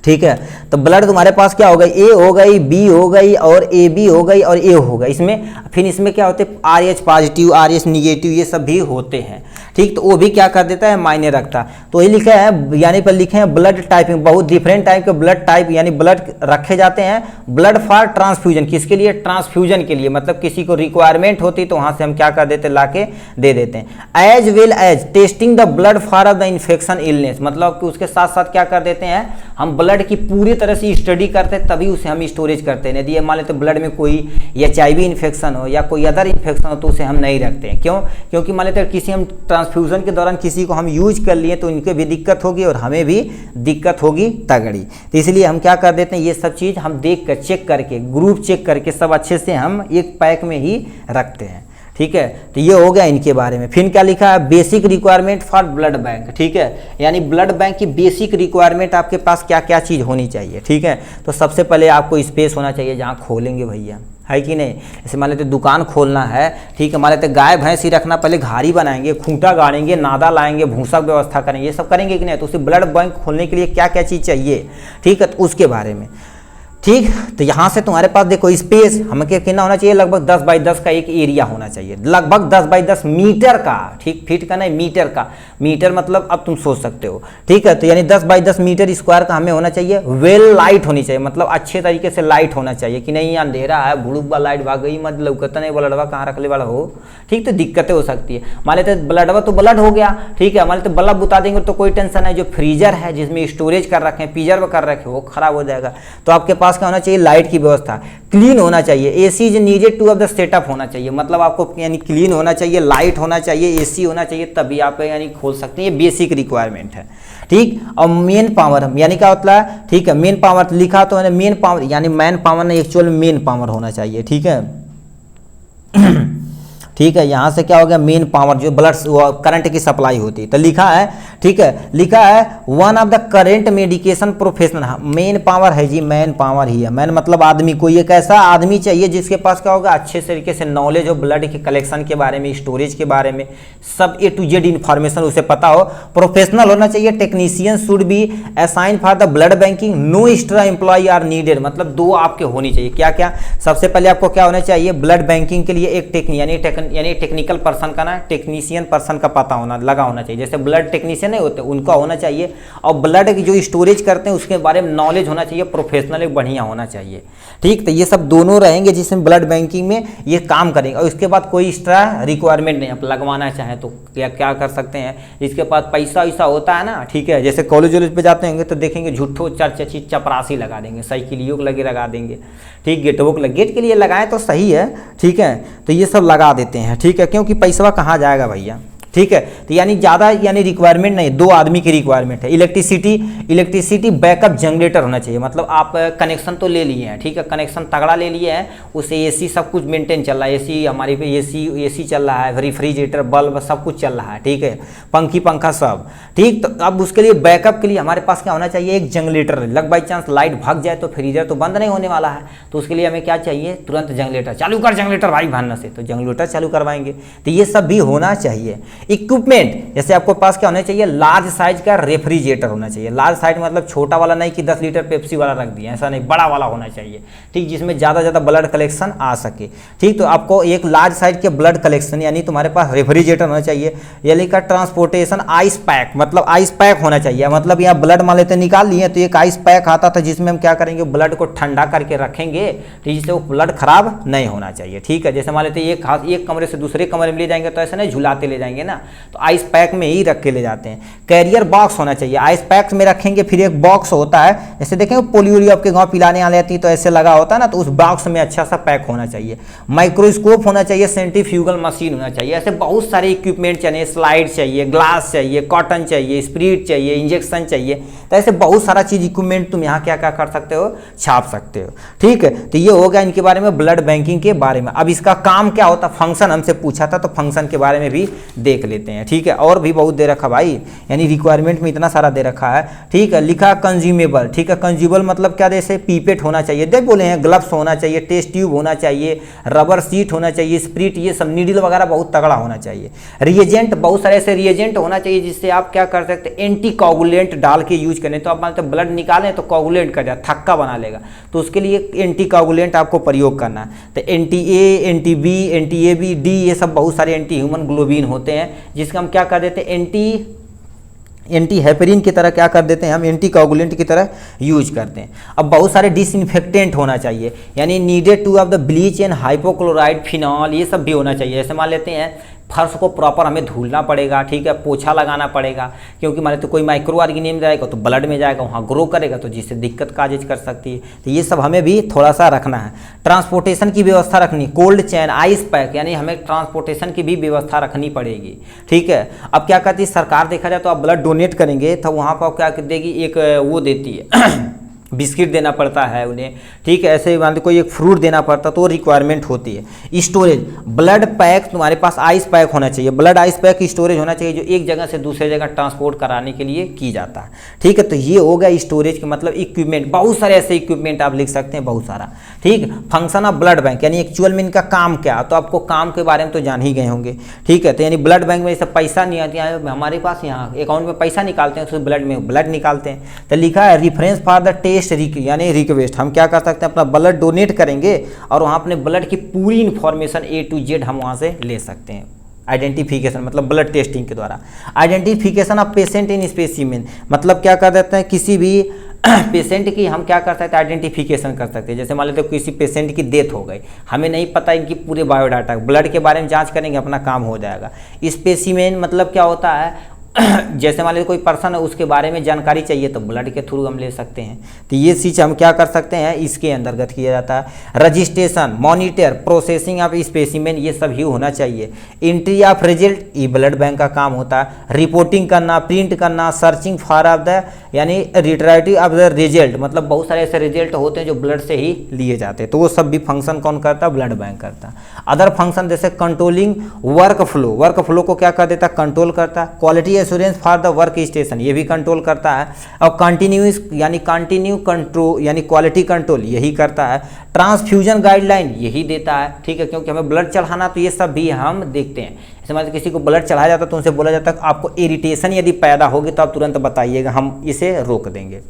ठीक है, तो ब्लड तुम्हारे पास क्या हो गई, ए हो गई, बी हो गई, और ए बी हो गई, और ए हो गई, इसमें फिर इसमें क्या होते हैं, R H positive, R H negative, ये सब भी होते हैं, ठीक, तो वो भी क्या कर देता है, मायने रखता है। तो ये लिखा है, यानी पर लिखे हैं ब्लड टाइपिंग, बहुत डिफरेंट टाइप के ब्लड टाइप यानी ब्लड रखे जाते हैं, ब्लड फॉर ट्रांसफ्यूजन, किसके लिए, ट्रांसफ्यूजन के लिए, मतलब किसी को रिक्वायरमेंट होती तो वहां से हम क्या कर देते, लाके दे देते हैं। As well as testing the blood for the infection illness, मतलब कि उसके साथ साथ क्या कर देते हैं, हम ब्लड की पूरी तरह से स्टडी करते हैं तभी उसे हम स्टोरेज करते हैं। यदि मान लेते ब्लड में कोई HIV इन्फेक्शन हो या कोई अदर इन्फेक्शन हो तो उसे हम नहीं रखते हैं, क्यों, क्योंकि मान लेते किसी हम ट्रांसफ्यूजन के दौरान किसी को हम यूज कर लिए तो उनके भी दिक्कत होगी और हमें भी दिक्कत होगी तगड़ी, तो इसलिए हम क्या कर देते हैं, ये सब चीज़ हम देख कर चेक करके ग्रुप चेक करके सब अच्छे से हम एक पैक में ही रखते हैं, ठीक है, तो ये हो गया इनके बारे में। फिर क्या लिखा है, basic requirement for blood bank, ठीक है, यानी ब्लड बैंक की बेसिक रिक्वायरमेंट आपके पास क्या क्या चीज़ होनी चाहिए, ठीक है, तो सबसे पहले आपको स्पेस होना चाहिए जहाँ खोलेंगे भैया, है कि नहीं, जैसे मान लेते दुकान खोलना है, ठीक है, मान लेते गाय भैंस ही रखना, पहले घारी बनाएंगे, खूंटा गाड़ेंगे, नादा लाएंगे, भूसा की व्यवस्था करेंगे, ये सब करेंगे कि नहीं, तो उसे ब्लड बैंक खोलने के लिए क्या क्या चीज़ चाहिए, ठीक है, तो उसके बारे में, ठीक, तो यहाँ से तुम्हारे पास देखो स्पेस हमें क्या कितना होना चाहिए, लगभग 10 बाई 10 का एक एरिया होना चाहिए, लगभग 10 बाई 10 मीटर का, ठीक, फीट का नहीं मीटर का, मीटर मतलब अब तुम सोच सकते हो, ठीक है, तो यानी 10 बाई 10 मीटर स्क्वायर का हमें होना चाहिए। वेल लाइट होनी चाहिए, मतलब अच्छे तरीके से लाइट होना चाहिए कि नहीं अंधेरा है, भुड़ुब्बा लाइट भाग गई, मत लौकता नहीं, ब्लडवा कहाँ रख ले वाला हो, ठीक, तो दिक्कतें हो सकती है। मान लेते ब्लडवा तो ब्लड हो गया, ठीक है, मान लेते बल्ब बुता देंगे तो कोई टेंशन है, जो फ्रीजर है जिसमें स्टोरेज कर रखे हैं, प्रिजर्व कर रखे वो खराब हो जाएगा, तो आपके पास क्या होना चाहिए, लाइट की व्यवस्था, क्लीन होना चाहिए, AC is needed to of the setup होना चाहिए, मतलब आपको यानी क्लीन होना चाहिए, लाइट होना चाहिए, एसी होना चाहिए, तभी आप यानी खोल सकते हैं, ये बेसिक रिक्वायरमेंट है, ठीक। और मेन पावर यानी क्या होता है, ठीक है, मेन पावर लिखा तो है, मेन पावर यानी मैन पावर नहीं, एक्चुअल मेन पावर होना चाहिए, ठीक है ठीक है, यहाँ से क्या हो गया, मेन पावर जो ब्लड करंट की सप्लाई होती है, तो लिखा है, ठीक है, लिखा है one of the current medication professional, main power है जी, मैन पावर ही है, मैन मतलब आदमी, कोई एक ऐसा आदमी चाहिए जिसके पास क्या होगा, अच्छे तरीके से नॉलेज हो ब्लड के कलेक्शन के बारे में, स्टोरेज के बारे में, सब A to Z इन्फॉर्मेशन उसे पता हो, प्रोफेशनल होना चाहिए, technician should be assign for the blood banking, no extra employ are needed, मतलब दो आपके होनी चाहिए, क्या क्या, सबसे पहले आपको क्या होना चाहिए, ब्लड बैंकिंग के लिए एक यानी टेक्निकल पर्सन का ना, टेक्नीशियन पर्सन का पता होना लगा होना चाहिए, जैसे ब्लड टेक्नीशियन नहीं होते उनका होना चाहिए, और ब्लड की जो स्टोरेज करते हैं उसके बारे में नॉलेज होना चाहिए, प्रोफेशनल एक बढ़िया होना चाहिए, ठीक, तो ये सब दोनों रहेंगे जिसमें ब्लड बैंकिंग में ये काम करेंगे। और इसके बाद कोई एक्स्ट्रा रिक्वायरमेंट नहीं, आप लगवाना चाहें तो क्या क्या कर सकते हैं, जिसके पास पैसा वैसा होता है ना, ठीक है, जैसे कॉलेज वॉलेज पे जाते होंगे तो देखेंगे झूठो चपरासी लगा देंगे, साइकिलियों लगे लगा देंगे, ठीक, गेट के लिए लगाएं तो सही है, ठीक है, तो ये सब लगा देते हैं, ठीक है, क्योंकि पैसा कहाँ जाएगा भैया, ठीक है, तो यानी ज़्यादा यानी रिक्वायरमेंट नहीं, दो आदमी की रिक्वायरमेंट है। इलेक्ट्रिसिटी बैकअप जनरेटर होना चाहिए, मतलब आप कनेक्शन तो ले लिए हैं, ठीक है, कनेक्शन तगड़ा ले लिए हैं, उससे एसी सब कुछ मेंटेन चल रहा है, एसी हमारी पे एसी चल रहा है, रेफ्रिजरेटर बल्ब सब कुछ चल रहा है, ठीक है, पंखा सब ठीक, तो अब उसके लिए बैकअप के लिए हमारे पास क्या होना चाहिए, एक जनरेटर, लग बाई चांस लाइट भाग जाए तो फ्रीजर तो बंद नहीं होने वाला है, तो उसके लिए हमें क्या चाहिए, तुरंत जनरेटर चालू कर, जनरेटर भाई भानना से, तो जनरेटर चालू करवाएंगे, तो ये सब भी होना चाहिए। इक्विपमेंट, जैसे आपको पास क्या होना चाहिए, लार्ज साइज का रेफ्रिजरेटर होना चाहिए। लार्ज साइज मतलब छोटा वाला नहीं कि 10 लीटर पेप्सी वाला रख दिया, ऐसा नहीं, बड़ा वाला होना चाहिए, ठीक, जिसमें ज़्यादा ब्लड कलेक्शन आ सके, ठीक। तो आपको एक लार्ज साइज के ब्लड कलेक्शन यानी तुम्हारे पास रेफ्रिजरेटर होना चाहिए। ये लिखा ट्रांसपोर्टेशन आइस पैक, मतलब आइस पैक होना चाहिए, मतलब यहाँ ब्लड मान लेते निकाल लिए तो एक आइस पैक आता था जिसमें हम क्या करेंगे, ब्लड को ठंडा करके रखेंगे, ठीक, जिससे वो ब्लड खराब नहीं होना चाहिए, ठीक है। जैसे मान लेते एक कमरे से दूसरे कमरे में ले जाएंगे तो ऐसे नहीं झुलाते ले जाएंगे ना, तो आइस पैक में ही रख के ले जाते हैं। कैरियर बॉक्स होना चाहिए, आइस पैक में रखेंगे, फिर एक बॉक्स होता है, जैसे देखेंगे पोलियो आपके गांव पिलाने आ जाती है तो ऐसे लगा होता है ना, तो उस बॉक्स में अच्छा सा पैक होना चाहिए। माइक्रोस्कोप होना चाहिए, सेंट्रीफ्यूगल मशीन होना चाहिए, ऐसे बहुत सारे इक्विपमेंट चाहिए, स्लाइड चाहिए, ग्लास चाहिए, कॉटन चाहिए, स्प्रिट चाहिए, इंजेक्शन चाहिए, तो ऐसे बहुत सारा चीज इक्विपमेंट तुम यहाँ क्या क्या कर सकते हो, छाप सकते हो, ठीक है। तो ये हो गया इनके बारे में, ब्लड बैंकिंग के बारे में। अब इसका काम क्या होता, फंक्शन हमसे पूछा था तो फंक्शन के बारे में भी देख लेते हैं, ठीक है। और भी बहुत दे रखा भाई, यानी रिक्वायरमेंट में इतना सारा दे रखा है, ठीक है। लिखा कंज्यूमेबल, ठीक है, कंज्यूमेबल मतलब क्या, जैसे पीपेट होना चाहिए, देख बोले हैं, ग्लव्स होना चाहिए, टेस्ट ट्यूब होना चाहिए, रबर सीट होना चाहिए, स्प्रिट, ये सब नीडल वगैरह बहुत तगड़ा होना चाहिए। रिएजेंट, बहुत सारे ऐसे रिएजेंट होना चाहिए जिससे आप क्या कर सकते हैं, एंटी कोगुलेंट डाल के यूज करें, तो आप मानते ब्लड निकालें तो कोगुलेंट कर जाए, थक्का बना लेगा, तो उसके लिए एंटी कोगुलेंट आपको प्रयोग करना है। तो anti A, anti B, anti A B, D, ये सब बहुत सारे एंटी ह्यूमन ग्लोबिन होते हैं जिसका हम क्या कर देते हैं, एंटी हेपेरिन की तरह क्या कर देते हैं, हम एंटी कोगुलेंट की तरह यूज करते हैं। अब बहुत सारे डिसइंफेक्टेंट होना चाहिए, यानी needed to of the bleach and hypochloride phenol, ये सब भी होना चाहिए। जैसे मान लेते हैं फर्श को प्रॉपर हमें धुलना पड़ेगा, ठीक है, पोछा लगाना पड़ेगा, क्योंकि मान लेते कोई माइक्रो ऑर्गेनिज्म जाएगा तो ब्लड में जाएगा, वहाँ ग्रो करेगा, तो जिससे दिक्कत काजेज कर सकती है, तो ये सब हमें भी थोड़ा सा रखना है। ट्रांसपोर्टेशन की व्यवस्था रखनी, कोल्ड चैन, आइस पैक, यानी हमें ट्रांसपोर्टेशन की भी व्यवस्था रखनी पड़ेगी, ठीक है। अब क्या कहती है सरकार, देखा जाए तो आप ब्लड डोनेट करेंगे तो वहाँ पर क्या देगी, एक वो देती है बिस्किट देना पड़ता है उन्हें, ठीक है। ऐसे मान लो कोई एक फ्रूट देना पड़ता तो रिक्वायरमेंट होती है। स्टोरेज, ब्लड पैक तुम्हारे पास आइस पैक होना चाहिए, ब्लड आइस पैक स्टोरेज होना चाहिए जो एक जगह से दूसरे जगह ट्रांसपोर्ट कराने के लिए की जाता है, ठीक है। तो ये हो गया स्टोरेज के मतलब इक्विपमेंट, बहुत सारे ऐसे इक्विपमेंट आप लिख सकते हैं, बहुत सारा, ठीक। फंक्शन ऑफ ब्लड बैंक, यानी एक्चुअल में इनका काम क्या, तो आपको काम के बारे में तो जान ही गए होंगे, ठीक है। तो यानी ब्लड बैंक में जैसे पैसा नहीं आती है, हमारे पास यहाँ अकाउंट में पैसा निकालते हैं तो ब्लड में ब्लड निकालते हैं। तो लिखा है रिफरेंस फॉर द टेस्ट यानी रिक्वेस्ट, हम क्या कर सकते हैं, अपना ब्लड डोनेट करेंगे और वहाँ अपने ब्लड की पूरी इंफॉर्मेशन A to Z हम वहाँ से ले सकते हैं। आइडेंटिफिकेशन मतलब ब्लड टेस्टिंग के द्वारा। Identification of patient in specimen, मतलब क्या कर देते हैं, किसी भी पेशेंट की हम क्या कर सकते हैं, आइडेंटिफिकेशन कर सकते हैं। जैसे मान लेते किसी पेशेंट की डेथ हो गई, हमें नहीं पता इनकी पूरे बायोडाटा, ब्लड के बारे में जांच करेंगे, अपना काम हो जाएगा। स्पेसिमेन मतलब क्या होता है, जैसे मान लीजिए कोई पर्सन है उसके बारे में जानकारी चाहिए तो ब्लड के थ्रू हम ले सकते हैं, तो ये चीज़ हम क्या कर सकते हैं, इसके अंतर्गत किया जाता है। Registration, monitor, processing of specimen, ये सब ही होना चाहिए। एंट्री ऑफ रिजल्ट, ये ब्लड बैंक का काम होता है। रिपोर्टिंग करना, प्रिंट करना, सर्चिंग फॉर ऑफ द, यानी रिट्राइटिव ऑफ द रिजल्ट, मतलब बहुत सारे ऐसे रिजल्ट होते हैं जो ब्लड से ही लिए जाते हैं, तो वो सब भी फंक्शन कौन करता है, ब्लड बैंक करता है। अदर फंक्शन जैसे कंट्रोलिंग वर्क फ्लो को क्या कर देता है, कंट्रोल करता है। Quality assurance for the work station, ये भी कंट्रोल करता है। और कंटिन्यूस यानी कंटिन्यू कंट्रोल यानी क्वालिटी कंट्रोल, यही करता है। ट्रांसफ्यूजन गाइडलाइन यही देता है, ठीक है, क्योंकि हमें ब्लड चढ़ाना तो ये सब भी हम देखते हैं। जैसे मान किसी को ब्लड चढ़ाया जाता है तो उनसे बोला जाता है आपको इरिटेशन यदि पैदा होगी तो आप तुरंत बताइएगा, हम इसे रोक देंगे।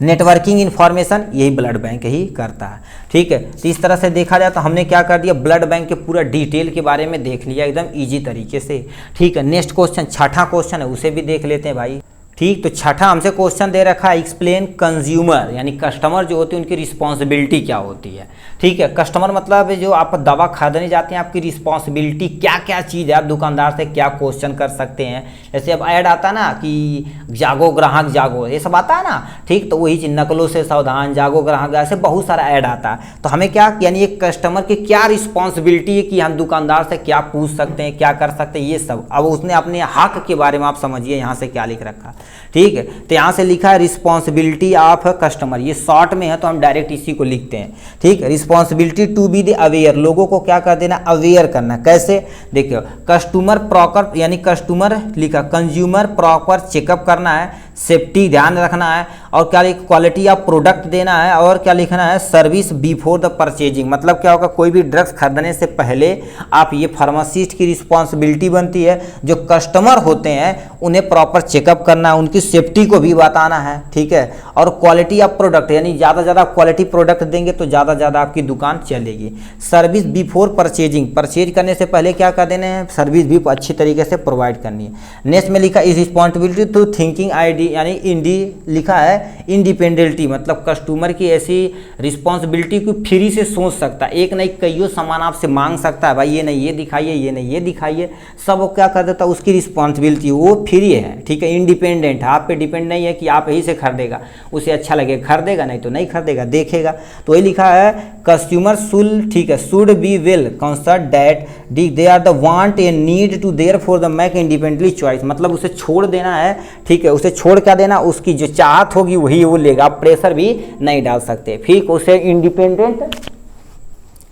नेटवर्किंग इन्फॉर्मेशन यही ब्लड बैंक ही करता है, ठीक है। तो इस तरह से देखा जाए तो हमने क्या कर दिया, ब्लड बैंक के पूरा डिटेल के बारे में देख लिया एकदम इजी तरीके से, ठीक है। नेक्स्ट क्वेश्चन, छठा क्वेश्चन है, उसे भी देख लेते हैं भाई, ठीक। तो छठा हमसे क्वेश्चन दे रखा है, एक्सप्लेन कंज्यूमर, यानी कस्टमर जो होते हैं उनकी रिस्पॉन्सिबिलिटी क्या होती है, ठीक है। कस्टमर मतलब जो आप दवा खरीदने जाते हैं, आपकी रिस्पॉन्सिबिलिटी क्या क्या चीज़ है, आप दुकानदार से क्या क्वेश्चन कर सकते हैं। जैसे अब ऐड आता ना कि जागो ग्राहक जागो, ये सब आता है ना, ठीक। तो वही चीज, नकलों से सावधान, जागो ग्राहक, ऐसे बहुत सारा ऐड आता है। तो हमें क्या, यानी एक कस्टमर की क्या रिस्पॉन्सिबिलिटी है कि हम दुकानदार से क्या पूछ सकते हैं, क्या कर सकते हैं, ये सब। अब उसने अपने हक के बारे में आप समझिए यहाँ से क्या लिख रखा, ठीक है। तो यहाँ से लिखा है रिस्पॉन्सिबिलिटी ऑफ कस्टमर, ये शॉर्ट में है तो हम डायरेक्ट इसी को लिखते हैं, ठीक। Responsibility to be the aware, लोगों को क्या कर देना, अवेयर करना। कैसे, देखिए, कस्टमर प्रॉपर यानी कस्टमर लिखा, कंज्यूमर प्रॉपर चेकअप करना है, सेफ्टी ध्यान रखना है, और क्या क्वालिटी ऑफ प्रोडक्ट देना है, और क्या लिखना है सर्विस बिफोर द परचेजिंग। मतलब क्या होगा, कोई भी ड्रग्स खरीदने से पहले आप, ये फार्मासिस्ट की रिस्पॉन्सिबिलिटी बनती है, जो कस्टमर होते हैं उन्हें प्रॉपर चेकअप करना है, उनकी सेफ्टी को भी बताना है, ठीक है। और क्वालिटी ऑफ प्रोडक्ट, यानी ज़्यादा ज़्यादा क्वालिटी प्रोडक्ट देंगे तो ज़्यादा ज़्यादा आपकी दुकान चलेगी। सर्विस बिफोर परचेजिंग, परचेज करने से पहले क्या कर देने हैं, सर्विस भी अच्छी तरीके से प्रोवाइड करनी है। नेक्स्ट में लिखा is responsibility to thinking ID, यानी इंडी लिखा है इंडिपेंडेंटली, मतलब कस्टमर की ऐसी रिस्पॉन्सिबिलिटी को फ्री से सोच सकता है, एक नहीं कईयों सामान आपसे मांग सकता है, भाई ये नहीं ये दिखाइए, ये नहीं ये दिखाइए, सब वो क्या कर देता है, उसकी रिस्पॉन्सिबिलिटी, वो फ्री है, ठीक है, इंडिपेंडेंट है, आप पे डिपेंड नहीं है कि आप यही से खरीदेगा, उसे अच्छा लगेगा खरीदेगा, नहीं तो नहीं खरीदेगा, देखेगा। तो ये लिखा है कंज्यूमर शुड, ठीक है, should be well concert that they are the want a need to there for the make independently choice, मतलब उसे छोड़ देना है, ठीक है, उसे छोड़ क्या देना, उसकी जो चाहत होगी वही वो लेगा, आप प्रेशर भी नहीं डाल सकते। फिर उसे इंडिपेंडेंट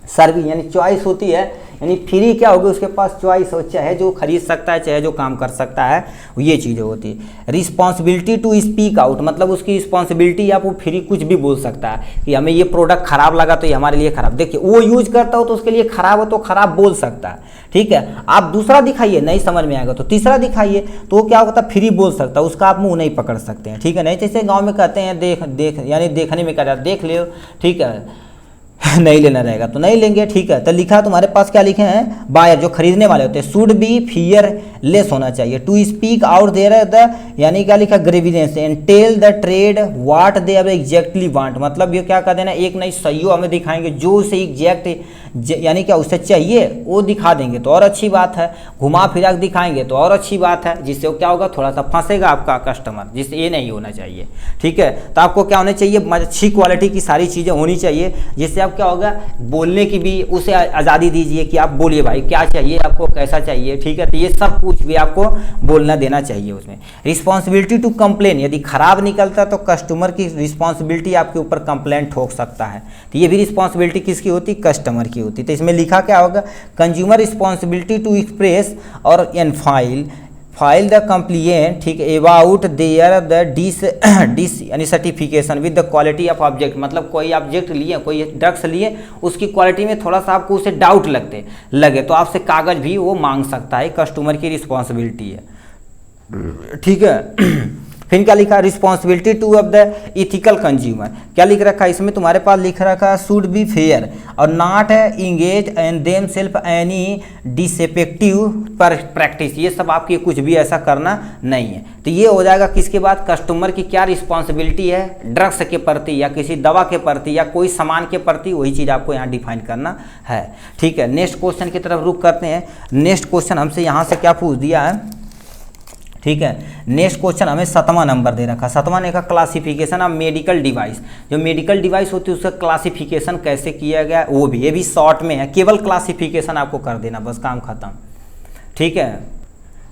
सर्विस यानी चॉइस होती है, यानी फ्री क्या होगी, उसके पास चॉइस हो, चाहे जो खरीद सकता है चाहे जो काम कर सकता है, ये चीज़ें होती है। रिस्पॉन्सिबिलिटी टू स्पीक आउट, मतलब उसकी रिस्पॉन्सिबिलिटी, आप वो फ्री कुछ भी बोल सकता है कि हमें ये प्रोडक्ट खराब लगा तो ये हमारे लिए खराब, देखिए वो यूज करता हो तो उसके लिए खराब हो तो खराब बोल सकता है, ठीक है। आप दूसरा दिखाइए, नहीं समझ में आएगा तो तीसरा दिखाइए, तो वो क्या होता है फ्री बोल सकता है, उसका आप मुँह नहीं पकड़ सकते हैं, ठीक है। नहीं जैसे गाँव में कहते हैं देख यानी देखने में क्या देख लो, ठीक है, नहीं लेना रहेगा तो नहीं लेंगे, ठीक है। तो लिखा तुम्हारे पास क्या लिखे हैं, बायर जो खरीदने वाले होते हैं, शुड बी फियर लेस होना चाहिए, to speak out there the, यानी क्या लिखा grievance and tell the trade what they अब एग्जैक्टली वांट, मतलब ये क्या कर देना, एक नहीं सही हमें दिखाएंगे जो उसे एग्जैक्ट यानी क्या उसे चाहिए वो दिखा देंगे तो और अच्छी बात है, घुमा फिरा के दिखाएंगे तो और अच्छी बात है, जिससे वो क्या होगा थोड़ा सा फंसेगा आपका कस्टमर, जिससे ये नहीं होना चाहिए, ठीक है। तो आपको क्या होना चाहिए, अच्छी क्वालिटी की सारी चीज़ें होनी चाहिए, जिससे आप क्या होगा बोलने की भी उसे आज़ादी दीजिए कि आप बोलिए भाई क्या चाहिए आपको, कैसा चाहिए, ठीक है। तो ये सब कुछ भी आपको बोलना देना चाहिए उसमें। रिस्पॉन्सिबिलिटी टू कंप्लेन, यदि खराब निकलता तो कस्टमर की रिस्पॉन्सिबिलिटी आपके ऊपर कंप्लेंट ठोक सकता है, तो ये भी रिस्पॉन्सिबिलिटी किसकी होती, कस्टमर की होती। तो इसमें लिखा क्या होगा, कंज्यूमर रिस्पॉन्सिबिलिटी टू एक्सप्रेस और एन फाइल द कंप्लेंट, ठीक है, अबाउट देयर द डिस यानी certification with the quality of object, मतलब कोई ऑब्जेक्ट लिए, कोई ड्रग्स लिए, उसकी क्वालिटी में थोड़ा सा आपको उसे डाउट लगे तो आपसे कागज भी वो मांग सकता है, कस्टमर की रिस्पॉन्सिबिलिटी है, ठीक है। फिर क्या लिखा, responsibility to of the ethical consumer, क्या लिख रखा है इसमें तुम्हारे पास, लिख रखा है शुड बी फेयर और not engage and themselves any deceptive पर प्रैक्टिस, ये सब आपकी कुछ भी ऐसा करना नहीं है। तो ये हो जाएगा किसके बाद, कस्टमर की क्या रिस्पॉन्सिबिलिटी है ड्रग्स के प्रति या किसी दवा के प्रति या कोई सामान के प्रति, वही चीज़ आपको यहाँ डिफाइन करना है, ठीक है। नेक्स्ट क्वेश्चन की तरफ रुख करते हैं। नेक्स्ट क्वेश्चन हमसे यहाँ से क्या पूछ दिया है, ठीक है। नेक्स्ट क्वेश्चन हमें 7वां नंबर दे रखा, 7वां ने का क्लासिफिकेशन ऑफ मेडिकल डिवाइस, जो मेडिकल डिवाइस होती है उसका क्लासिफिकेशन कैसे किया गया वो भी, ये भी शॉर्ट में है, केवल क्लासिफिकेशन आपको कर देना बस, काम खत्म, ठीक है,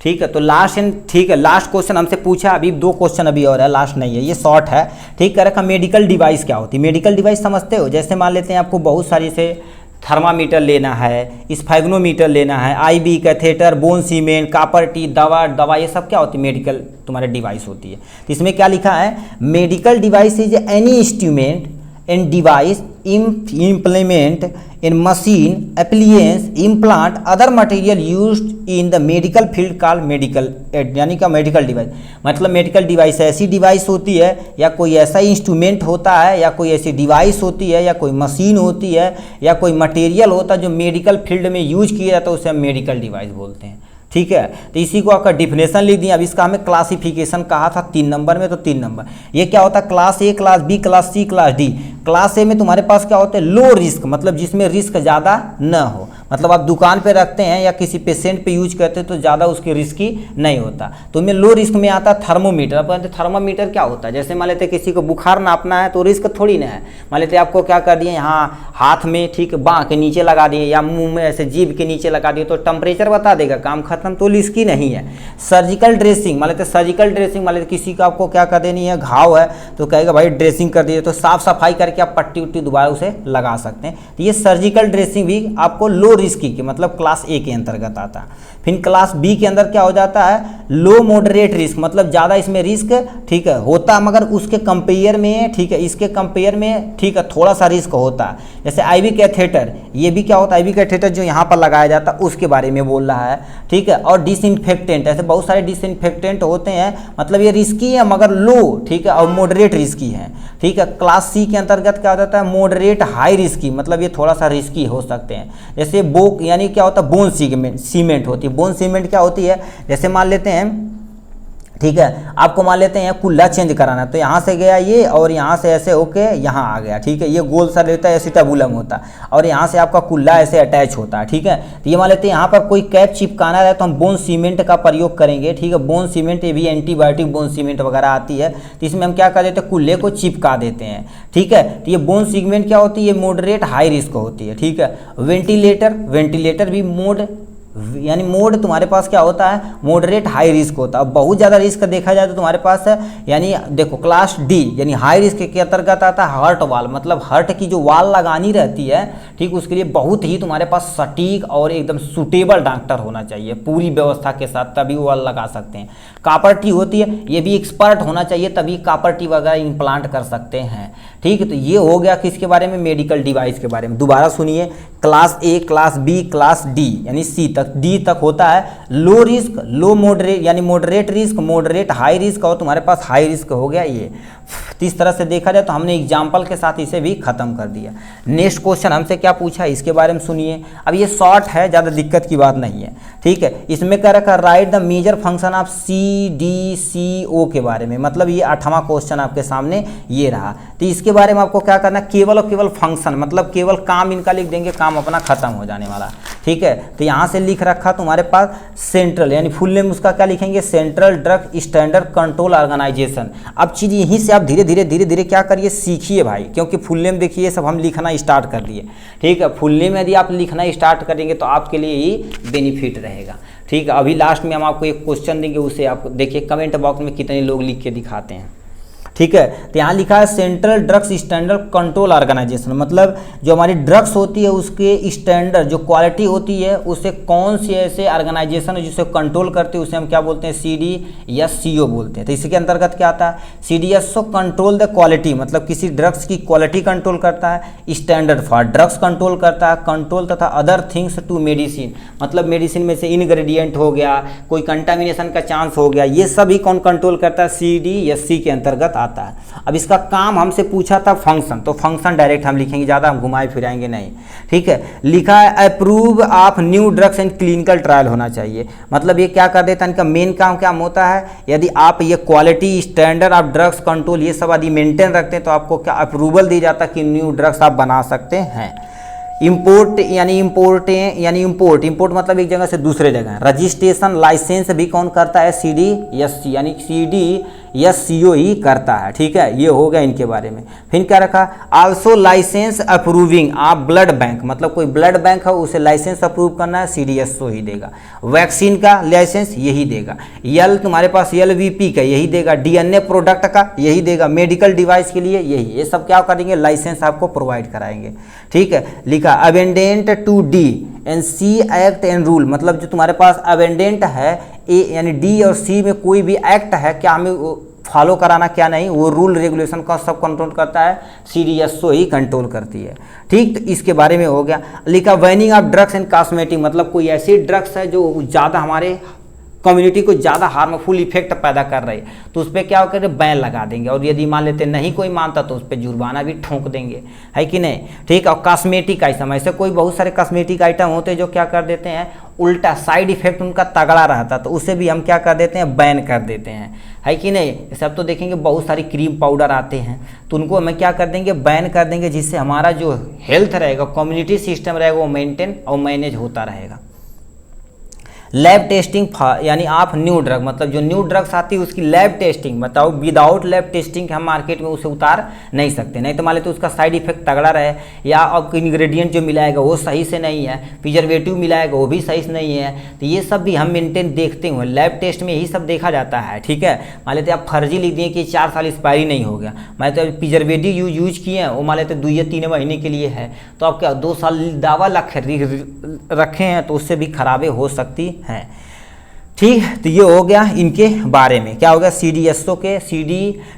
ठीक है। तो लास्ट ठीक है, लास्ट क्वेश्चन हमसे पूछा, अभी 2 क्वेश्चन अभी और है, लास्ट नहीं है, ये शॉर्ट है, ठीक कर रखा। मेडिकल डिवाइस क्या होती है, मेडिकल डिवाइस समझते हो, जैसे मान लेते हैं आपको बहुत सारी से थर्मामीटर लेना है, स्फैग्नोमीटर लेना है, IB catheter, bone cement, copper T, दवा, ये सब क्या होती है, मेडिकल तुम्हारे डिवाइस होती है। तो इसमें क्या लिखा है, medical device is any instrument and device implement in machine appliance implant other material used in the medical field called medical यानी का मेडिकल डिवाइस, मतलब मेडिकल डिवाइस ऐसी डिवाइस होती है या कोई ऐसा इंस्ट्रूमेंट होता है या कोई ऐसी डिवाइस होती है या कोई मशीन होती है या कोई मटेरियल होता है जो मेडिकल फील्ड में यूज किया जाता है, उसे हम मेडिकल डिवाइस बोलते हैं, ठीक है। तो इसी को आपका डिफिनेशन लिख दिया। अब इसका हमें क्लासिफिकेशन कहा था 3 नंबर में, तो 3 नंबर ये क्या होता है, class A, class B, class C, class D. Class A में तुम्हारे पास क्या होता है, लो रिस्क, मतलब जिसमें रिस्क ज़्यादा न हो, मतलब आप दुकान पे रखते हैं या किसी पेशेंट पे यूज करते हैं तो ज़्यादा उसकी रिस्की नहीं होता। तो इनमें लो रिस्क में आता है थर्मोमीटर। अब कहते हैं थर्मोमीटर क्या होता है, जैसे मान लेते किसी को बुखार नापना है तो रिस्क थोड़ी ना है, मान लेते आपको क्या कर दिए यहाँ हाथ में, ठीक, बाँह के नीचे लगा दिए या मुंह में ऐसे जीभ के नीचे लगा दिए तो टेम्परेचर बता देगा, काम खत्म, तो रिस्की नहीं है। सर्जिकल ड्रेसिंग, मान लेते सर्जिकल ड्रेसिंग, मान लेते किसी का आपको क्या कर देनी है, घाव है तो कहेगा भाई ड्रेसिंग कर दीजिए, तो साफ सफाई करके आप पट्टी उट्टी दोबारा उसे लगा सकते हैं। तो ये सर्जिकल ड्रेसिंग भी आपको लो रिस्की के मतलब क्लास ए के अंतर्गत आता है। फिर क्लास बी के अंदर क्या हो जाता है, लो मॉडरेट रिस्क, मतलब ज़्यादा इसमें रिस्क ठीक है होता मगर उसके कंपेयर में ठीक है, इसके कंपेयर में ठीक है थोड़ा सा रिस्क होता है। जैसे आईवी कैथेटर, ये भी क्या होता है, आईवी कैथेटर जो यहाँ पर लगाया जाता है उसके बारे में बोल रहा है ठीक है। और डिसइंफेक्टेंट, ऐसे बहुत सारे डिसइंफेक्टेंट होते हैं, मतलब ये रिस्की है मगर लो ठीक है और मॉडरेट रिस्की है ठीक है। क्लास सी के अंतर्गत क्या हो जाता है, मॉडरेट हाई रिस्की, मतलब ये थोड़ा सा रिस्की हो सकते हैं। जैसे बोक यानी क्या होता है, बोन सीमेंट होती है। बोन सीमेंट क्या होती है, जैसे मान लेते हैं ठीक है, आपको मान लेते हैं कुल्ला चेंज कराना, तो यहाँ से गया ये और यहाँ से ऐसे होके यहाँ आ गया ठीक है, ये गोल सा रहता है, एसिटाबुलम होता है और यहाँ से आपका कुल्ला ऐसे अटैच होता है ठीक है। तो ये मान लेते हैं यहाँ पर कोई कैप चिपकाना है तो हम बोन सीमेंट का प्रयोग करेंगे ठीक है। बोन सीमेंट, ये भी एंटीबायोटिक बोन सीमेंट वगैरह आती है, तो इसमें हम क्या कर देते हैं, कुल्ले को चिपका देते हैं ठीक है। तो ये बोन सीमेंट क्या होती है, ये मॉडरेट हाई रिस्क होती है ठीक है। वेंटिलेटर भी यानी मोड तुम्हारे पास क्या होता है, मॉडरेट हाई रिस्क होता है। अब बहुत ज़्यादा रिस्क देखा जाए तो तुम्हारे पास है, यानी देखो क्लास डी यानी हाई रिस्क के अंतर्गत आता है हार्ट वाल, मतलब हार्ट की जो वाल लगानी रहती है ठीक, उसके लिए बहुत ही तुम्हारे पास सटीक और एकदम सूटेबल डॉक्टर होना चाहिए पूरी व्यवस्था के साथ, तभी वो वाल लगा सकते हैं। कापर टी होती है, ये भी एक्सपर्ट होना चाहिए तभी कापर टी वगैरह इम्प्लांट कर सकते हैं ठीक है। तो ये हो गया किसके बारे में, मेडिकल डिवाइस के बारे में। दोबारा सुनिए, class A, class B, class D यानी सी तक, डी तक होता है लो रिस्क, लो मॉडरेट यानी moderate risk, moderate high risk और तुम्हारे पास हाई रिस्क हो गया ये। तो इस तरह से देखा जाए तो हमने एग्जाम्पल के साथ इसे भी खत्म कर दिया। नेक्स्ट क्वेश्चन हमसे क्या पूछा है इसके बारे में सुनिए। अब ये शॉर्ट है, ज़्यादा दिक्कत की बात नहीं है ठीक है। इसमें क्या रखा, write the major function of CDCO के बारे में, मतलब ये 8वां क्वेश्चन आपके सामने ये रहा। तो इसके बारे में आपको क्या करना है, केवल और केवल फंक्शन, मतलब केवल काम इनका लिख देंगे, काम अपना खत्म हो जाने वाला ठीक है। तो यहाँ से लिख रखा तुम्हारे पास सेंट्रल, यानी फुल नेम उसका क्या लिखेंगे, central drug standard control organisation. अब चीज़ यहीं से आप धीरे धीरे क्या करिए, सीखिए भाई, क्योंकि फुल नेम देखिए सब हम लिखना स्टार्ट कर दिए ठीक है। फुल नेम यदि आप लिखना स्टार्ट करेंगे तो आपके लिए ही बेनिफिट रहेगा ठीक है। अभी लास्ट में हम आपको एक क्वेश्चन देंगे, उसे आप देखिए कमेंट बॉक्स में कितने लोग लिख के दिखाते हैं ठीक है। तो यहाँ लिखा है central drugs standard control organisation, मतलब जो हमारी ड्रग्स होती है उसके स्टैंडर्ड जो क्वालिटी होती है उसे कौन से ऐसे ऑर्गेनाइजेशन है जिसे कंट्रोल करते हैं, उसे हम क्या बोलते हैं, CDSCO बोलते हैं। तो इसके अंतर्गत क्या आता है, CDSCO कंट्रोल द क्वालिटी, मतलब किसी ड्रग्स की क्वालिटी कंट्रोल करता है। स्टैंडर्ड फॉर ड्रग्स कंट्रोल करता है, कंट्रोल तथा अदर थिंग्स टू मेडिसिन, मतलब मेडिसिन में से इनग्रेडिएंट हो गया, कोई कंटामिनेशन का चांस हो गया, ये सभी कौन कंट्रोल करता है, CDSC के अंतर्गत आता है। अब इसका काम हमसे पूछा था फंक्शन, तो फंक्शन डायरेक्ट हम लिखेंगे, ज़्यादा हम घुमाए फिराएंगे नहीं ठीक है। लिखा है approve of new drugs and clinical trial होना चाहिए, मतलब ये क्या कर देता है, इनका मेन काम क्या होता है, यदि आप ये quality standard of drugs control ये सब यदि मेंटेन रखते हैं तो आपको क्या अप्रूवल दी जाता है कि न्यू ड्रग्स आप बना सकते हैं। इम्पोर्ट मतलब एक जगह से दूसरे जगह। रजिस्ट्रेशन लाइसेंस भी कौन करता है, CDSC यानी CDSCO ही करता है ठीक है। ये हो गया इनके बारे में। फिर क्या रखा, आल्सो लाइसेंस अप्रूविंग आप ब्लड बैंक, मतलब कोई ब्लड बैंक है उसे लाइसेंस अप्रूव करना है, CDSCO ही देगा। वैक्सीन का लाइसेंस यही देगा। तुम्हारे पास LVP का यही देगा, DNA प्रोडक्ट का यही देगा, मेडिकल डिवाइस के लिए यही, ये सब क्या करेंगे, लाइसेंस आपको प्रोवाइड कराएंगे ठीक है। लिखा amendment to D and C act and rule, मतलब जो तुम्हारे पास अमेंडेंट है A यानी D और C में कोई भी एक्ट है क्या हमें फॉलो कराना क्या नहीं, वो रूल रेगुलेशन का सब कंट्रोल करता है, CDSCO ही कंट्रोल करती है ठीक। तो इसके बारे में हो गया। लिखा banning of drugs and cosmetic, मतलब कोई ऐसी ड्रग्स है जो ज़्यादा हमारे कम्युनिटी को ज़्यादा हार्मफुल इफेक्ट पैदा कर रही है तो उस पर क्या करें, बैन लगा देंगे, और यदि मान लेते नहीं कोई मानता तो उस पर जुर्माना भी ठोंक देंगे, है कि नहीं ठीक। और कॉस्मेटिक आइटम, ऐसे कोई बहुत सारे कॉस्मेटिक आइटम होते हैं जो क्या कर देते हैं, उल्टा साइड इफेक्ट उनका तगड़ा रहता तो उसे भी हम क्या कर देते हैं, बैन कर देते हैं, है कि नहीं। सब तो देखेंगे बहुत सारी क्रीम पाउडर आते हैं तो उनको हमें क्या कर देंगे, बैन कर देंगे, जिससे हमारा जो हेल्थ रहेगा, कम्युनिटी सिस्टम रहेगा वो मेंटेन और मैनेज होता रहेगा। लैब टेस्टिंग यानी आप न्यू ड्रग, मतलब जो न्यू ड्रग्स आती है उसकी लैब टेस्टिंग बताओ, विदाउट लैब टेस्टिंग हम मार्केट में उसे उतार नहीं सकते। नहीं तो मान लेते उसका साइड इफेक्ट तगड़ा रहे, या आपको इंग्रेडिएंट जो मिलाएगा वो सही से नहीं है, प्रिजर्वेटिव मिलाएगा वो भी सही से नहीं है, तो ये सब भी हम मेंटेन देखते हुए लैब टेस्ट में यही सब देखा जाता है। ठीक है, मान लेते आप फर्जी लिख दिए कि 4 साल एक्सपायरी नहीं हो गया, मान लेते प्रिजर्वेटिव यूज किए हैं, वो मान लेते 2 या 3 महीने के लिए है, तो आप क्या 2 साल दावा रखे हैं, तो उससे भी खराबे हो सकती हैं। ठीक, तो ये हो गया इनके बारे में, क्या हो गया CDSO के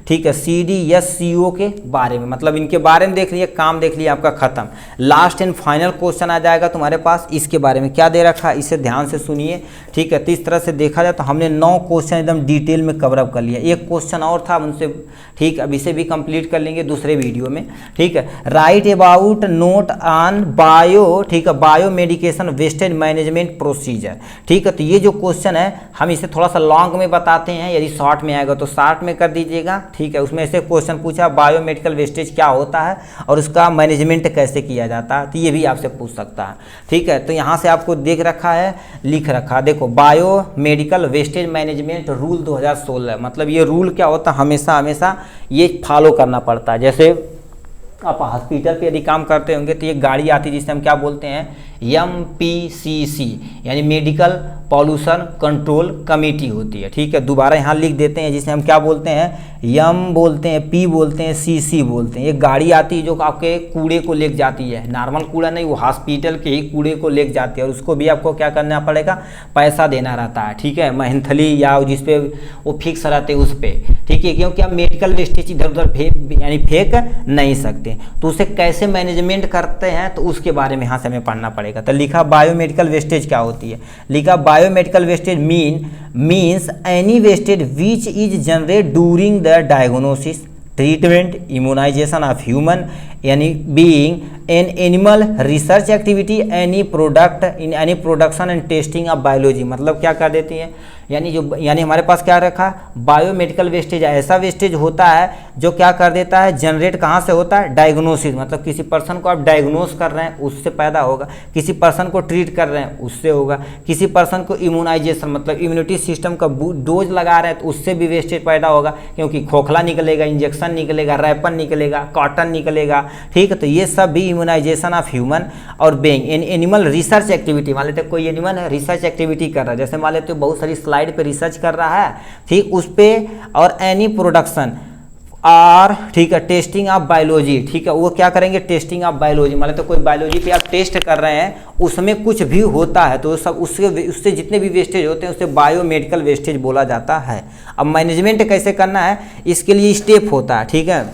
ठीक है CDSCO के बारे में, मतलब इनके बारे में देख लिए, काम देख लिया आपका खत्म। लास्ट एंड फाइनल क्वेश्चन आ जाएगा तुम्हारे पास, इसके बारे में क्या दे रखा है इसे ध्यान से सुनिए। ठीक है, तो इस तरह से देखा जाए तो हमने 9 क्वेश्चन एकदम डिटेल में कवर अप कर लिया। एक क्वेश्चन और था उनसे, ठीक, अब इसे भी कंप्लीट कर लेंगे दूसरे वीडियो में। ठीक है, right about note on bio, ठीक है, bio medication wastage management procedure. ठीक है, तो ये जो क्वेश्चन है हम इसे थोड़ा सा लॉन्ग में बताते हैं, यदि शॉर्ट में आएगा तो शॉर्ट में कर दीजिएगा। ठीक है, उसमें से क्वेश्चन पूछा बायोमेडिकल वेस्टेज क्या होता है और उसका मैनेजमेंट कैसे किया जाता है, तो ये भी आपसे पूछ सकता है। ठीक है, तो यहाँ से आपको देख रखा है, लिख रखा, देखो बायोमेडिकल वेस्टेज मैनेजमेंट रूल 2016, मतलब ये रूल क्या होता है, हमेशा हमेशा ये फॉलो करना पड़ता है। जैसे आप हॉस्पिटल पे यदि काम करते होंगे तो ये गाड़ी आती है जिसे हम क्या बोलते हैं MPCC, यानी मेडिकल पॉल्यूशन कंट्रोल कमेटी होती है। ठीक है, दोबारा यहाँ लिख देते हैं, जिसे हम क्या बोलते हैं M बोलते हैं, P बोलते हैं, CC बोलते हैं। ये गाड़ी आती है जो आपके कूड़े को ले जाती है, नॉर्मल कूड़ा नहीं, वो हॉस्पिटल के ही कूड़े को ले जाती है, और उसको भी आपको क्या करना पड़ेगा, पैसा देना रहता है। ठीक है, मंथली या जिसपे वो फिक्स रहते हैं उस पर। ठीक है, क्योंकि आप मेडिकल वेस्टेज इधर उधर यानी फेंक नहीं सकते, तो उसे कैसे मैनेजमेंट करते हैं तो उसके बारे में यहाँ से हमें पढ़ना पड़ेगा। तो लिखा बायोमेडिकल वेस्टेज क्या होती है, लिखा biomedical wastage means any wastage which is generate during the diagnosis, treatment, immunization of human यानी being, an animal research activity, any product in any production and testing of biology. मतलब क्या कर देती है, यानी हमारे पास क्या रखा, बायोमेडिकल वेस्टेज ऐसा वेस्टेज होता है जो क्या कर देता है, जनरेट कहाँ से होता है, डायग्नोसिस, मतलब किसी पर्सन को आप डायग्नोस कर रहे हैं उससे पैदा होगा, किसी पर्सन को ट्रीट कर रहे हैं उससे होगा, किसी पर्सन को इम्यूनाइजेशन मतलब इम्यूनिटी सिस्टम का डोज लगा रहे हैं तो उससे भी वेस्टेज पैदा होगा, क्योंकि खोखला निकलेगा, इंजेक्शन निकलेगा, रैपन निकलेगा, कॉटन निकलेगा। ठीक है, तो ये सब भी इम्यूनाइजेशन ऑफ ह्यूमन और being in animal research activity, मान लेते कोई एनिमल रिसर्च एक्टिविटी कर रहा है, जैसे मान लेते बहुत सारी स्लाइड पे रिसर्च कर रहा है, ठीक, उस पे, और एनी प्रोडक्शन और ठीक है टेस्टिंग ऑफ बायोलॉजी। ठीक है, वो क्या करेंगे, टेस्टिंग ऑफ बायोलॉजी, मान लेते कोई बायोलॉजी पे आप टेस्ट कर रहे हैं, उसमें कुछ भी होता है तो सब उससे जितने भी वेस्टेज होते हैं उससे बायोमेडिकल वेस्टेज बोला जाता है। अब मैनेजमेंट कैसे करना है, इसके लिए स्टेप होता है। ठीक है,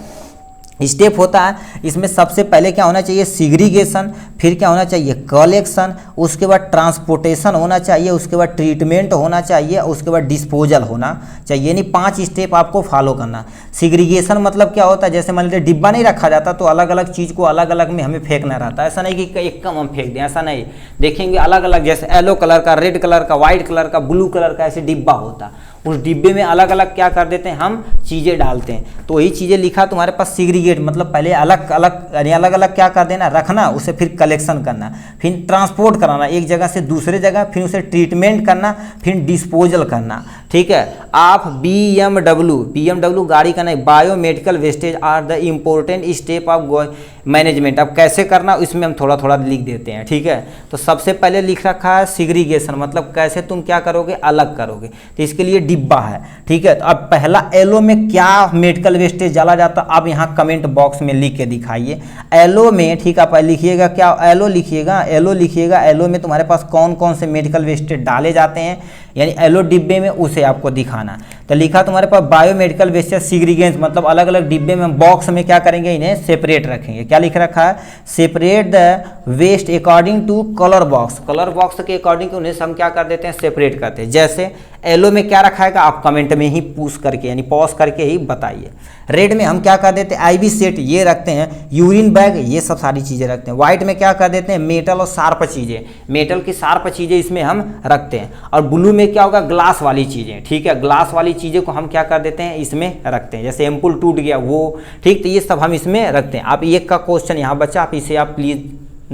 स्टेप होता है, इसमें सबसे पहले क्या होना चाहिए, सिग्रीगेशन, फिर क्या होना चाहिए, कलेक्शन, उसके बाद ट्रांसपोर्टेशन होना चाहिए, उसके बाद ट्रीटमेंट होना चाहिए, उसके बाद डिस्पोजल होना चाहिए, यानी 5 स्टेप आपको फॉलो करना। सिग्रीगेशन मतलब क्या होता है, जैसे मान लीजिए डिब्बा नहीं रखा जाता तो अलग अलग चीज़ को अलग अलग में हमें फेंकना रहता है, ऐसा नहीं कि एक कम हम फेंक दें, ऐसा नहीं, देखेंगे अलग अलग, जैसे येलो कलर का, रेड कलर का, व्हाइट कलर का, ब्लू कलर का, ऐसे डिब्बा होता है, उस डिब्बे में अलग अलग क्या कर देते हैं, हम चीज़ें डालते हैं। तो वही चीज़ें लिखा तुम्हारे पास सिग्रीगेट, मतलब पहले अलग अलग यानी अलग अलग क्या कर देना, रखना, उसे फिर कलेक्शन करना, फिर ट्रांसपोर्ट कराना एक जगह से दूसरे जगह, फिर उसे ट्रीटमेंट करना, फिर डिस्पोजल करना। ठीक है, आप BMW गाड़ी का नहीं, biomedical wastage are the important step of management. अब कैसे करना इसमें हम थोड़ा थोड़ा लिख देते हैं। ठीक है, तो सबसे पहले लिख रखा है सिग्रीगेशन, मतलब कैसे तुम क्या करोगे, अलग करोगे, तो इसके लिए डिब्बा है। ठीक है, तो अब पहला एलो में क्या मेडिकल वेस्टेज डाला जाता है, आप यहाँ कमेंट बॉक्स में लिख के दिखाइए एलो में। ठीक है, आप लिखिएगा क्या, एलो लिखिएगा, एलो में तुम्हारे पास कौन कौन से मेडिकल वेस्टेज डाले जाते हैं, यानी एलो डिब्बे में उसे आपको दिखाना। तो लिखा तुम्हारे पास बायोमेडिकल वेस्टेज सिग्रीगेंस, मतलब अलग अलग डिब्बे में बॉक्स में क्या करेंगे, इन्हें सेपरेट रखेंगे। क्या लिख रखा है, separate the waste according to colour box, colour box के अकॉर्डिंग उन्हें हम क्या कर देते हैं, सेपरेट करते हैं। जैसे येलो में क्या रखा है आप कमेंट में ही पूछ करके यानी पॉज करके ही बताइए। रेड में हम क्या कर देते हैं, आईवी सेट ये रखते हैं, यूरिन बैग ये सब सारी चीज़ें रखते हैं। व्हाइट में क्या कर देते हैं, मेटल और शार्प चीज़ें, मेटल की शार्प चीज़ें इसमें हम रखते हैं। और ब्लू में क्या होगा, ग्लास वाली चीज़ें। ठीक है, ग्लास वाली चीज़ें को हम क्या कर देते हैं, इसमें रखते हैं, जैसे एम्पुल टूट गया वो। ठीक, तो ये सब हम इसमें रखते हैं। आप एक का क्वेश्चन यहाँ बचा, आप इसे आप प्लीज़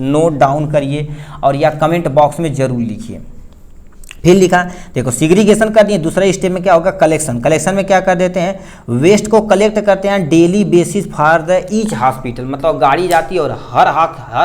नोट डाउन करिए और या कमेंट बॉक्स में ज़रूर लिखिए। फिर लिखा, देखो सिग्रीगेशन कर दिए, दूसरा स्टेप में क्या होगा, कलेक्शन। कलेक्शन में क्या कर देते हैं, वेस्ट को कलेक्ट करते हैं daily basis for the each hospital, मतलब गाड़ी जाती है और हर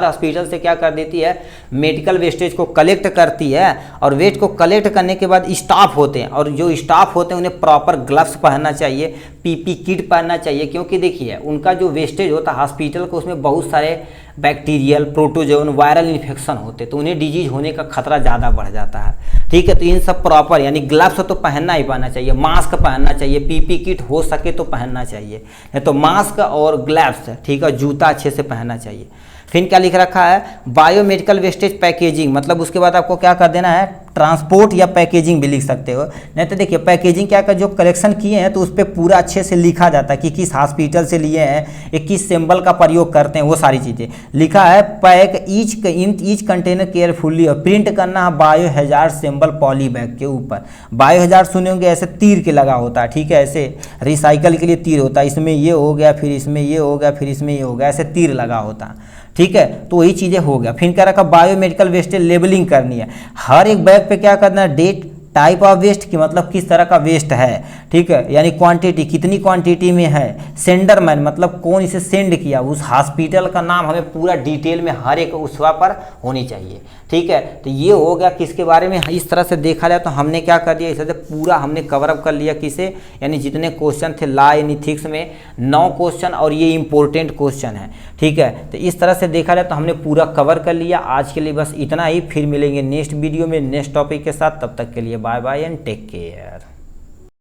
हॉस्पिटल से क्या कर देती है, मेडिकल वेस्टेज को कलेक्ट करती है, और वेस्ट को कलेक्ट करने के बाद स्टाफ होते हैं, और जो स्टाफ होते हैं उन्हें प्रॉपर ग्लव्स पहनना चाहिए, पीपी किट पहनना चाहिए, क्योंकि देखिए उनका जो वेस्टेज होता है हॉस्पिटल को, उसमें बहुत सारे बैक्टीरियल, प्रोटोजोन, वायरल इन्फेक्शन होते, तो उन्हें डिजीज होने का खतरा ज़्यादा बढ़ जाता है। ठीक है, तो इन सब प्रॉपर यानी ग्लव्स तो पहनना ही पहनना चाहिए, मास्क पहनना चाहिए, पीपी किट हो सके तो पहनना चाहिए, नहीं तो मास्क और ग्लव्स, ठीक है, जूता अच्छे से पहनना चाहिए। फिर क्या लिख रखा है, बायोमेडिकल वेस्टेज पैकेजिंग, मतलब उसके बाद आपको क्या कर देना है, ट्रांसपोर्ट या पैकेजिंग भी लिख सकते हो। नहीं तो देखिए पैकेजिंग क्या कर, जो कलेक्शन किए हैं तो उस पर पूरा अच्छे से लिखा जाता है कि किस हॉस्पिटल से लिए हैं, ये किस सिंबल का प्रयोग करते हैं, वो सारी चीज़ें लिखा है। पैक ईच कंटेनर केयरफुल्ली, और प्रिंट करना है bio hazard symbol poly bag के ऊपर। बायो हजार्ड सुने होंगे, ऐसे तीर के लगा होता है, ठीक है, ऐसे रिसाइकल के लिए तीर होता है, इसमें ये हो गया, फिर इसमें ये हो गया, फिर इसमें ये हो गया, ऐसे तीर लगा होता है, ठीक है, तो वही चीज़ें हो गया। फिर क्या रखा, बायोमेडिकल वेस्टेज लेबलिंग करनी है, हर एक बैग पे क्या करना है, डेट, टाइप ऑफ वेस्ट की मतलब किस तरह का वेस्ट है, ठीक है, यानी क्वांटिटी कितनी क्वांटिटी में है, सेंडर मैन मतलब कौन इसे सेंड किया, उस हॉस्पिटल का नाम हमें पूरा डिटेल में हर एक उसवा पर होनी चाहिए। ठीक है, तो ये हो गया किसके बारे में, इस तरह से देखा जाए तो हमने क्या कर दिया, इस तरह से पूरा हमने कवर अप कर लिया किसे, यानी जितने क्वेश्चन थे लॉ एंड एथिक्स में 9 क्वेश्चन, और ये इंपॉर्टेंट क्वेश्चन है। ठीक है, तो इस तरह से देखा जाए तो हमने पूरा कवर कर लिया। आज के लिए बस इतना ही, फिर मिलेंगे नेक्स्ट वीडियो में नेक्स्ट टॉपिक के साथ, तब तक के लिए bye bye and take care.